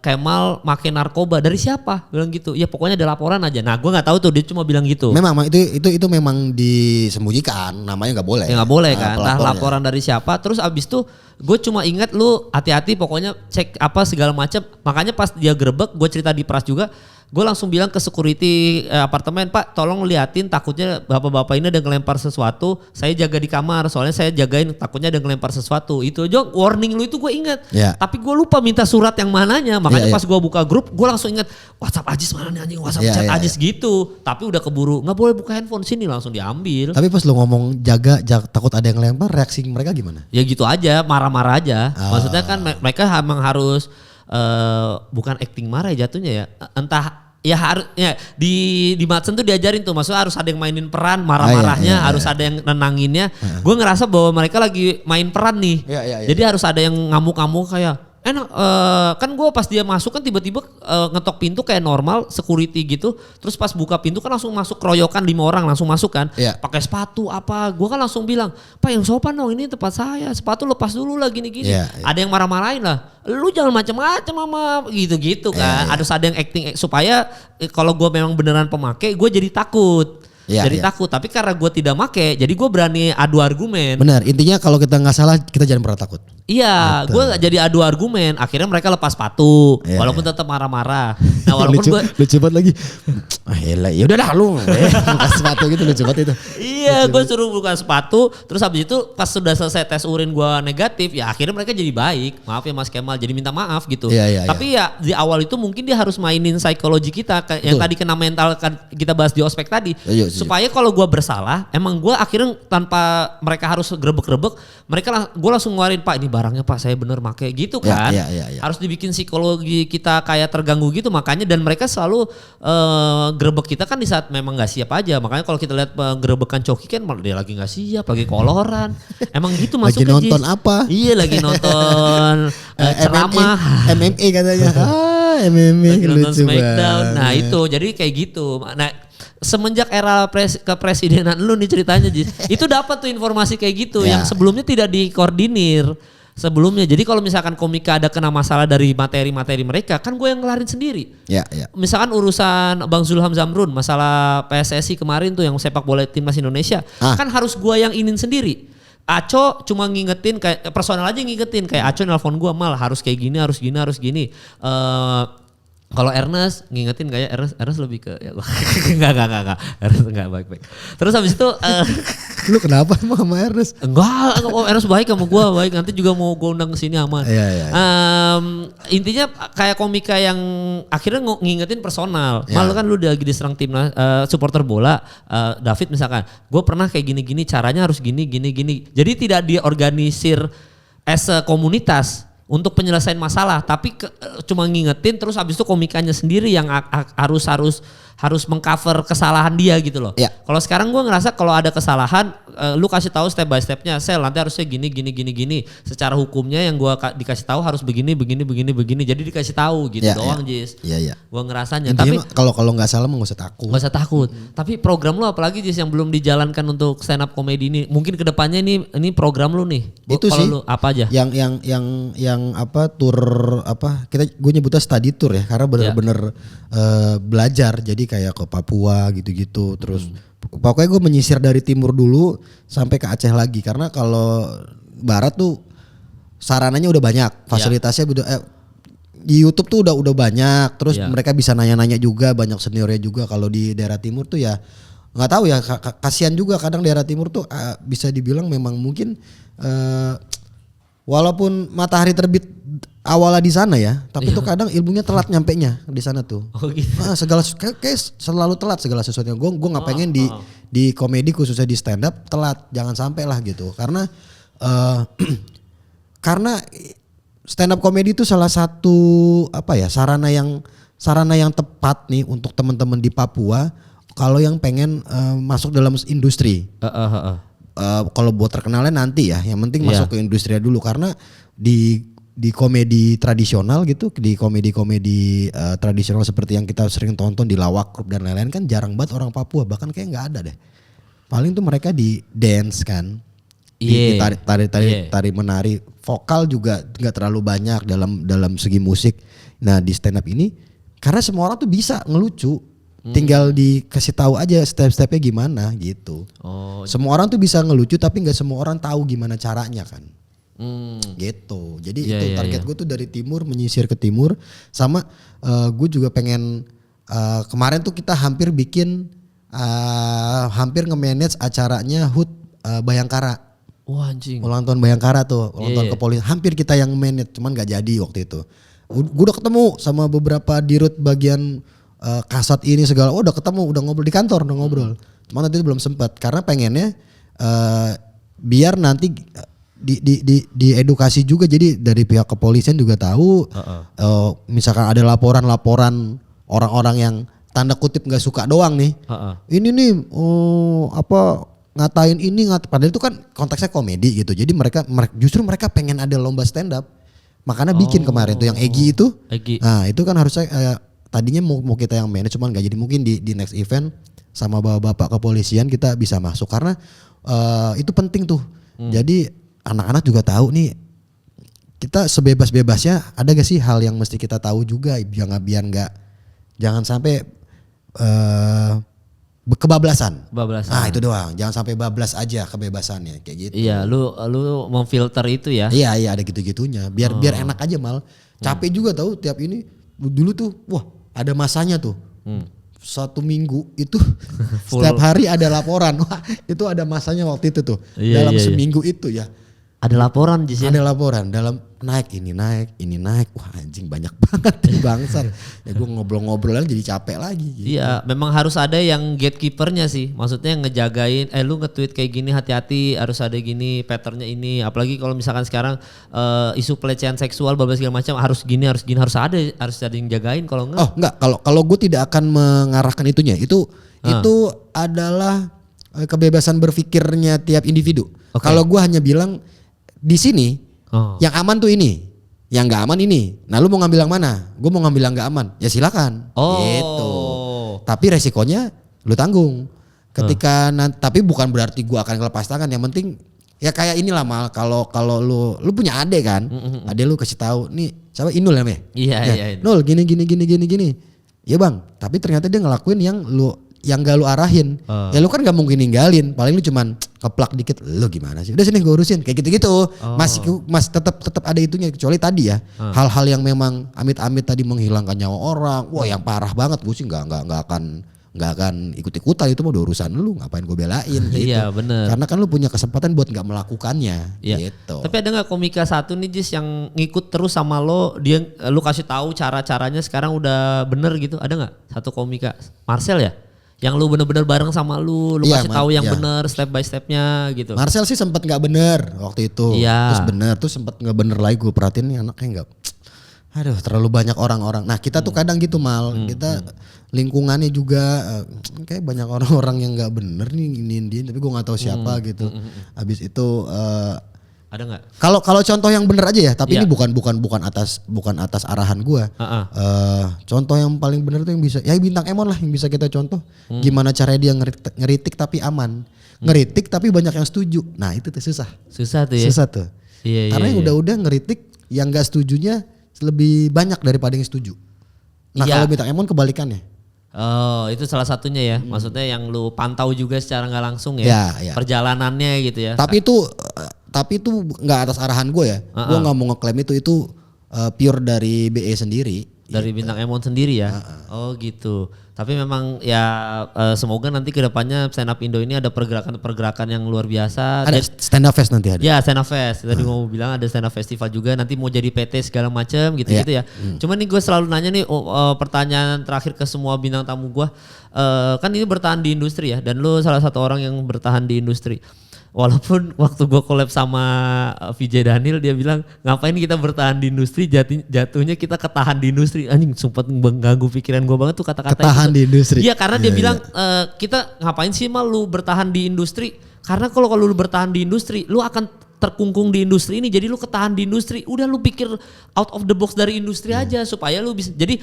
Kemal makin narkoba. Dari siapa? Bilang gitu. Ya pokoknya ada laporan aja. Nah gue nggak tahu tuh, dia cuma bilang gitu. Memang itu memang disembunyikan, namanya nggak boleh. Ya nggak boleh kan. Nah laporan dari siapa? Terus abis itu gue cuma ingat lu hati-hati pokoknya cek apa segala macam. Makanya pas dia gerebek, gue cerita di Pras juga, gue langsung bilang ke security apartemen, Pak tolong liatin takutnya bapak-bapak ini ada ngelempar sesuatu, saya jaga di kamar soalnya saya jagain takutnya ada ngelempar sesuatu. Itu aja warning lu itu gue ingat. Tapi gue lupa minta surat yang mananya, makanya pas gue buka grup gue langsung ingat WhatsApp Ajis mana nih anjing, WhatsApp chat Ajis gitu. Tapi udah keburu nggak boleh buka handphone, sini langsung diambil. Tapi pas lu ngomong jaga takut ada yang ngelempar, reaksi mereka gimana? Ya gitu aja, marah-marah aja. Maksudnya kan mereka emang harus bukan acting marah ya jatuhnya ya, entah ya harus ya di Madsen tuh diajarin tuh, maksudnya harus ada yang mainin peran marah-marahnya, harus ada yang nenanginnya. Gue ngerasa bahwa mereka lagi main peran nih, jadi harus ada yang ngamuk-ngamuk kayak enak, kan gue pas dia masuk kan tiba-tiba ngetok pintu kayak normal security gitu, terus pas buka pintu kan langsung masuk keroyokan 5 orang langsung masuk kan, pakai sepatu apa, gue kan langsung bilang, Pak yang sopan dong, ini tempat saya, sepatu lepas dulu lah gini-gini. Ada yang marah-marahin lah, lu jangan macam-macam mama gitu-gitu kan, harus ada yang acting supaya kalau gue memang beneran pemakai gue jadi takut. Takut, tapi karena gue tidak make, jadi gue berani adu argumen. Benar, intinya kalau kita nggak salah kita jangan pernah takut. Iya, gue jadi adu argumen. Akhirnya mereka lepas sepatu, walaupun tetap marah-marah. Nah walaupun lucu banget lagi. Ya udah dah lu, buka sepatu gitu lucu banget itu. Iya, gue suruh buka sepatu. Terus habis itu pas sudah selesai tes urin gue negatif, ya akhirnya mereka jadi baik. Maaf ya Mas Kemal, jadi minta maaf gitu. Tapi ya di awal itu mungkin dia harus mainin psikologi kita, yang tadi kena mental kan kita bahas di ospek tadi. Supaya kalau gue bersalah, emang gue akhirnya tanpa mereka harus grebek-grebek, gue langsung ngeluarin, Pak ini barangnya Pak saya bener make gitu kan. Harus dibikin psikologi kita kayak terganggu gitu, makanya dan mereka selalu grebek kita kan di saat memang gak siap aja. Makanya kalau kita lihat penggerebekan Coki kan dia lagi gak siap, lagi koloran. Emang gitu masuk lagi nonton apa? Iya lagi nonton ceramah. MMA katanya. MMA lagi nonton lucu Smackdown. banget. Nah itu jadi kayak gitu. Nah semenjak era kepresidenan lu nih ceritanya itu dapat tuh informasi kayak gitu yang sebelumnya tidak dikoordinir sebelumnya. Jadi kalau misalkan komika ada kena masalah dari materi-materi mereka, kan gue yang ngelarin sendiri. Misalkan urusan Bang Zulham Zamrun masalah PSSI kemarin tuh yang sepak bola timnas Indonesia, kan harus gue yang inin sendiri. Aco cuma ngingetin kayak personal aja ngingetin, kayak Aco nelpon gue mal harus kayak gini, harus gini. Kalau Ernest ngingetin kayak Ernest lebih ke ya enggak Ernest enggak baik. Terus habis itu lu kenapa emang sama Ernest? Enggak, Ernest baik sama gue baik, nanti juga mau gue undang ke sini aman. Intinya kayak komika yang akhirnya ngingetin personal. Malu kan lu lagi diserang timnas supporter bola, David misalkan, gue pernah kayak gini caranya harus gini. Jadi tidak diorganisir as a komunitas untuk penyelesaian masalah, tapi cuma ngingetin terus habis itu komikanya sendiri yang harus mengcover kesalahan dia gitu loh. Kalau sekarang gue ngerasa kalau ada kesalahan, lu kasih tahu step by stepnya, Sel nanti harusnya gini. Secara hukumnya yang gue dikasih tahu harus begini. Jadi dikasih tahu gitu doang, Jis. Gue ngerasanya. Intinya tapi kalau nggak salah nggak usah takut. Nggak usah takut. Tapi program lu apalagi Jis yang belum dijalankan untuk stand up comedy ini? Mungkin kedepannya ini program lu nih. Itu sih. Lu apa aja? Yang apa tour apa gue nyebutnya study tour ya, karena benar-benar belajar. Jadi kayak ke Papua gitu-gitu, terus pokoknya gue menyisir dari timur dulu sampai ke Aceh lagi, karena kalau barat tuh sarananya udah banyak, fasilitasnya di YouTube tuh udah banyak, terus mereka bisa nanya-nanya juga, banyak seniornya juga. Kalau di daerah timur tuh ya nggak tahu ya, kasihan juga kadang daerah timur tuh bisa dibilang memang mungkin walaupun matahari terbit awalnya di sana ya, tapi tuh kadang ilmunya telat nyampenya di sana tuh. Segala kayak selalu telat segala sesuatunya. Gue nggak pengen di komedi khususnya di stand up telat, jangan sampai lah gitu. Karena karena stand up komedi itu salah satu sarana yang tepat nih untuk teman-teman di Papua kalau yang pengen masuk dalam industri. Kalau buat terkenalnya nanti ya, yang penting masuk ke industri dulu, karena di komedi tradisional gitu, di komedi tradisional seperti yang kita sering tonton di Lawak Group dan lain-lain kan jarang banget orang Papua, bahkan kayak nggak ada deh. Paling tuh mereka di dance kan, tari menari, vokal juga nggak terlalu banyak dalam segi musik. Nah di stand up ini karena semua orang tuh bisa ngelucu. Tinggal dikasih tahu aja step-stepnya gimana gitu. Semua orang tuh bisa ngelucu, tapi nggak semua orang tahu gimana caranya kan. Gitu. Jadi itu target gue tuh dari timur, menyisir ke timur, sama gue juga pengen kemarin tuh kita hampir bikin hampir nge-manage acaranya HUT Bayangkara. Wah anjing. Ulang tahun Bayangkara tuh, ulang tahun kepolisian. Hampir kita yang manage, cuman gak jadi waktu itu. Gue udah ketemu sama beberapa dirut bagian kasat ini segala. Udah ketemu, udah ngobrol di kantor, udah ngobrol. Cuman nanti belum sempat karena pengennya biar nanti di edukasi juga, jadi dari pihak kepolisian juga tahu. Misalkan ada laporan-laporan orang-orang yang tanda kutip nggak suka doang nih. Ini nih ngatain ini padahal itu kan konteksnya komedi gitu. Jadi mereka justru pengen ada lomba stand up. Makanya bikin kemarin tuh yang Egi itu. Nah, itu kan harusnya tadinya mau kita yang manage cuman nggak jadi, mungkin di next event sama bapak kepolisian kita bisa masuk karena itu penting tuh. Jadi anak-anak juga tahu nih, kita sebebas-bebasnya ada gak sih hal yang mesti kita tahu juga, jangan sampai kebablasan. Nah itu doang, jangan sampai bablas aja kebebasannya kayak gitu. Iya, lu memfilter itu ya. Iya ada gitu-gitunya. Biar enak aja mal. Capek juga tahu tiap ini dulu tuh, wah ada masanya tuh. 1 minggu itu setiap hari ada laporan. Wah, itu ada masanya waktu itu tuh. Dalam seminggu itu ya. Ada laporan di sini. Ada laporan dalam ini naik. Wah anjing banyak banget nih bangsat. Ya gue ngobrol-ngobrol jadi capek lagi. Gitu. Iya, memang harus ada yang gatekeepernya sih. Maksudnya ngejagain, lu nge-tweet kayak gini hati-hati, harus ada gini, patternnya ini. Apalagi kalau misalkan sekarang isu pelecehan seksual, segala macam harus ada yang jagain. Kalau enggak. Oh enggak, kalau gue tidak akan mengarahkan itunya. Itu adalah kebebasan berpikirnya tiap individu. Okay. Kalau gue hanya bilang di sini yang aman tuh ini, yang nggak aman ini. Nah lu mau ngambil yang mana? Gue mau ngambil yang nggak aman. Ya silakan. Gitu. Tapi resikonya lu tanggung. Ketika tapi bukan berarti gue akan lepas tangan. Yang penting ya kayak inilah mal. Kalau lu punya adek kan, adek lu kasih tahu nih siapa Inul namanya. Iya. Nul gini. Ya bang. Tapi ternyata dia ngelakuin yang gak lu arahin. Ya lu kan gak mungkin ninggalin, paling lu cuman keplak dikit, lu gimana sih, udah sini gue urusin kayak gitu-gitu. Masih tetap ada itunya, kecuali tadi ya hal-hal yang memang amit-amit tadi menghilangkan nyawa orang, wah yang parah banget, gue sih nggak akan ikut-ikutan, itu mah udah urusan lu, ngapain gue belain gitu. Iya bener. Karena kan lu punya kesempatan buat nggak melakukannya. Gitu. Tapi ada nggak komika satu nih Jis yang ngikut terus sama lo, lu kasih tahu cara-caranya sekarang udah bener gitu, ada nggak satu komika? Marcel ya? Yang lu bener-bener bareng sama lu kasih tahu yang bener step by stepnya gitu. Marcel sih sempet nggak bener waktu itu, terus bener, terus sempet nggak bener lagi, gue perhatiin nih anaknya nggak, terlalu banyak orang-orang. Nah kita tuh kadang gitu mal, kita lingkungannya juga kayak banyak orang-orang yang nggak bener nih ini, tapi gue nggak tahu siapa gitu. Habis itu ada nggak? Kalau contoh yang bener aja ya, tapi ini bukan atas arahan gue. Contoh yang paling bener tuh yang bisa, ya Bintang Emon lah yang bisa kita contoh. Gimana caranya dia ngeritik tapi aman, ngeritik tapi banyak yang setuju. Nah itu tuh susah. Susah tuh ya. Susah tuh. Iya, karena yang udah ngeritik, yang nggak setujunya lebih banyak daripada yang setuju. Nah kalau Bintang Emon kebalikannya. Oh itu salah satunya ya, maksudnya yang lu pantau juga secara nggak langsung ya, perjalanannya gitu ya. Tapi itu nggak atas arahan gue ya, gue nggak mau ngeklaim itu pure dari BE sendiri. Dari Bintang Emon sendiri ya. Oh gitu. Tapi memang ya semoga nanti kedepannya stand up Indo ini ada pergerakan yang luar biasa. Ada stand up fest nanti ada. Ya stand up fest. Tadi mau bilang ada stand up festival juga. Nanti mau jadi PT segala macam gitu-gitu ya. Cuman nih gue selalu nanya nih pertanyaan terakhir ke semua bintang tamu gue. Kan ini bertahan di industri ya. Dan lu salah satu orang yang bertahan di industri. Walaupun waktu gue collab sama VJ Daniel dia bilang ngapain kita bertahan di industri, jatuhnya kita ketahan di industri. Anjing sempat mengganggu pikiran gue banget tuh kata-kata ketahan di industri. Iya karena dia bilang kita ngapain sih mal lu bertahan di industri, karena kalau lu bertahan di industri lu akan terkungkung di industri ini, jadi lu ketahan di industri, udah lu pikir out of the box dari industri aja supaya lu bisa. Jadi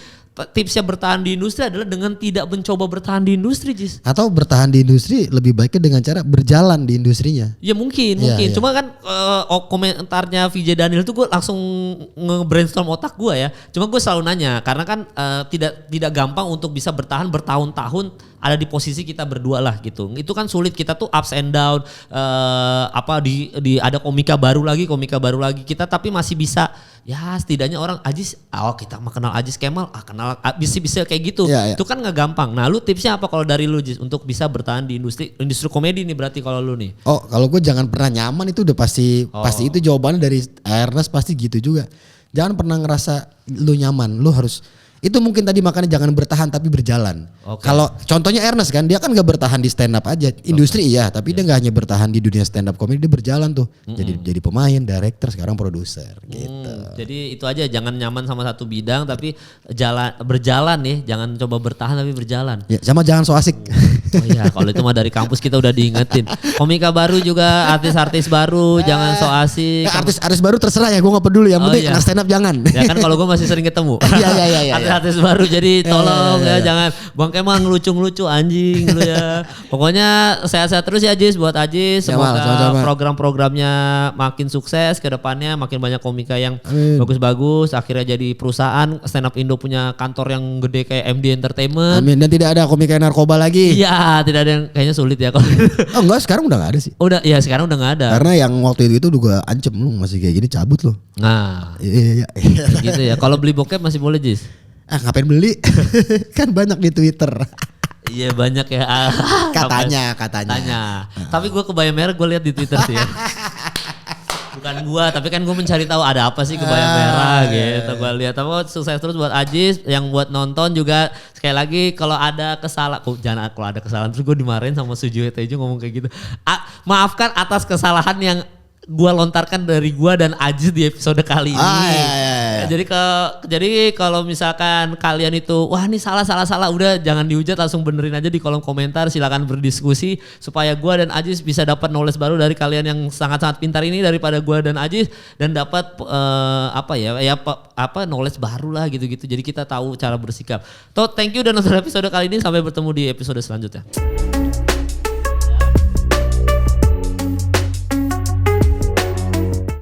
tipsnya bertahan di industri adalah dengan tidak mencoba bertahan di industri, Jis. Atau bertahan di industri lebih baiknya dengan cara berjalan di industrinya. Ya mungkin. Cuma kan komentarnya VJ Daniel tuh gue langsung nge-brainstorm otak gue ya. Cuma gue selalu nanya karena kan tidak gampang untuk bisa bertahan bertahun-tahun ada di posisi kita berdua lah gitu. Itu kan sulit, kita tuh ups and down, ada komika baru lagi kita tapi masih bisa ya setidaknya orang Ajis, kita mah kenal Ajis Kemal, kenal bisa kayak gitu. Itu kan nggak gampang. Nah lu tipsnya apa kalau dari lu Jis untuk bisa bertahan di industri komedi nih berarti kalau lu nih? Oh kalau gue jangan pernah nyaman itu udah pasti itu jawabannya dari Ernest pasti gitu juga. Jangan pernah ngerasa lu nyaman, lu harus itu mungkin tadi makanya jangan bertahan tapi berjalan. Kalau contohnya Ernest kan dia kan gak bertahan di stand up aja, industri iya, tapi dia gak hanya bertahan di dunia stand up comedy, dia berjalan tuh. Jadi pemain, director, sekarang produser gitu. Jadi itu aja, jangan nyaman sama satu bidang tapi berjalan nih, jangan coba bertahan tapi berjalan. Ya, sama jangan so asik. Oh iya, kalau itu mah dari kampus kita udah diingetin. Komika baru juga, artis-artis baru jangan so asik. Artis baru terserah ya, gue gak peduli, yang penting anak stand up jangan. Ya kan kalau gue masih sering ketemu. Iya. Artis baru jadi tolong ya jangan Bang Kemal ngelucu-ngelucu anjing lu ya. Pokoknya sehat-sehat terus ya Ajis buat Ajis. Semoga program-programnya makin sukses ke depannya, makin banyak komika yang bagus-bagus, akhirnya jadi perusahaan Stand Up Indo punya kantor yang gede kayak MD Entertainment. Amin, dan tidak ada komika narkoba lagi. Iya, tidak ada yang kayaknya sulit ya kalau. Oh enggak, sekarang udah gak ada sih. Iya sekarang udah gak ada. Karena yang waktu itu juga ancam lu masih kayak gini cabut lu. Nah. Iya. Gitu ya. Kalau beli bokep masih boleh Jis? Ngapain beli? Kan banyak di Twitter. Iya banyak ya. Katanya. Tapi gue kebaya merah gue lihat di Twitter sih ya. Bukan gue, tapi kan gue mencari tahu ada apa sih kebaya merah gitu. Gue lihat. Tapi sukses terus buat Ajis, yang buat nonton juga sekali lagi kalau ada kesalahan, kalau ada kesalahan terus gue dimarahin sama Sujiwo Tejo ngomong kayak gitu. Maafkan atas kesalahan yang gue lontarkan dari gue dan Ajis di episode kali ini. Iya. Jadi kalau misalkan kalian itu wah ini salah udah jangan dihujat, langsung benerin aja di kolom komentar, silakan berdiskusi supaya gue dan Ajis bisa dapat knowledge baru dari kalian yang sangat-sangat pintar ini daripada gue dan Ajis, dan dapat knowledge baru lah gitu-gitu. Jadi kita tahu cara bersikap. Thank you udah nonton episode kali ini, sampai bertemu di episode selanjutnya.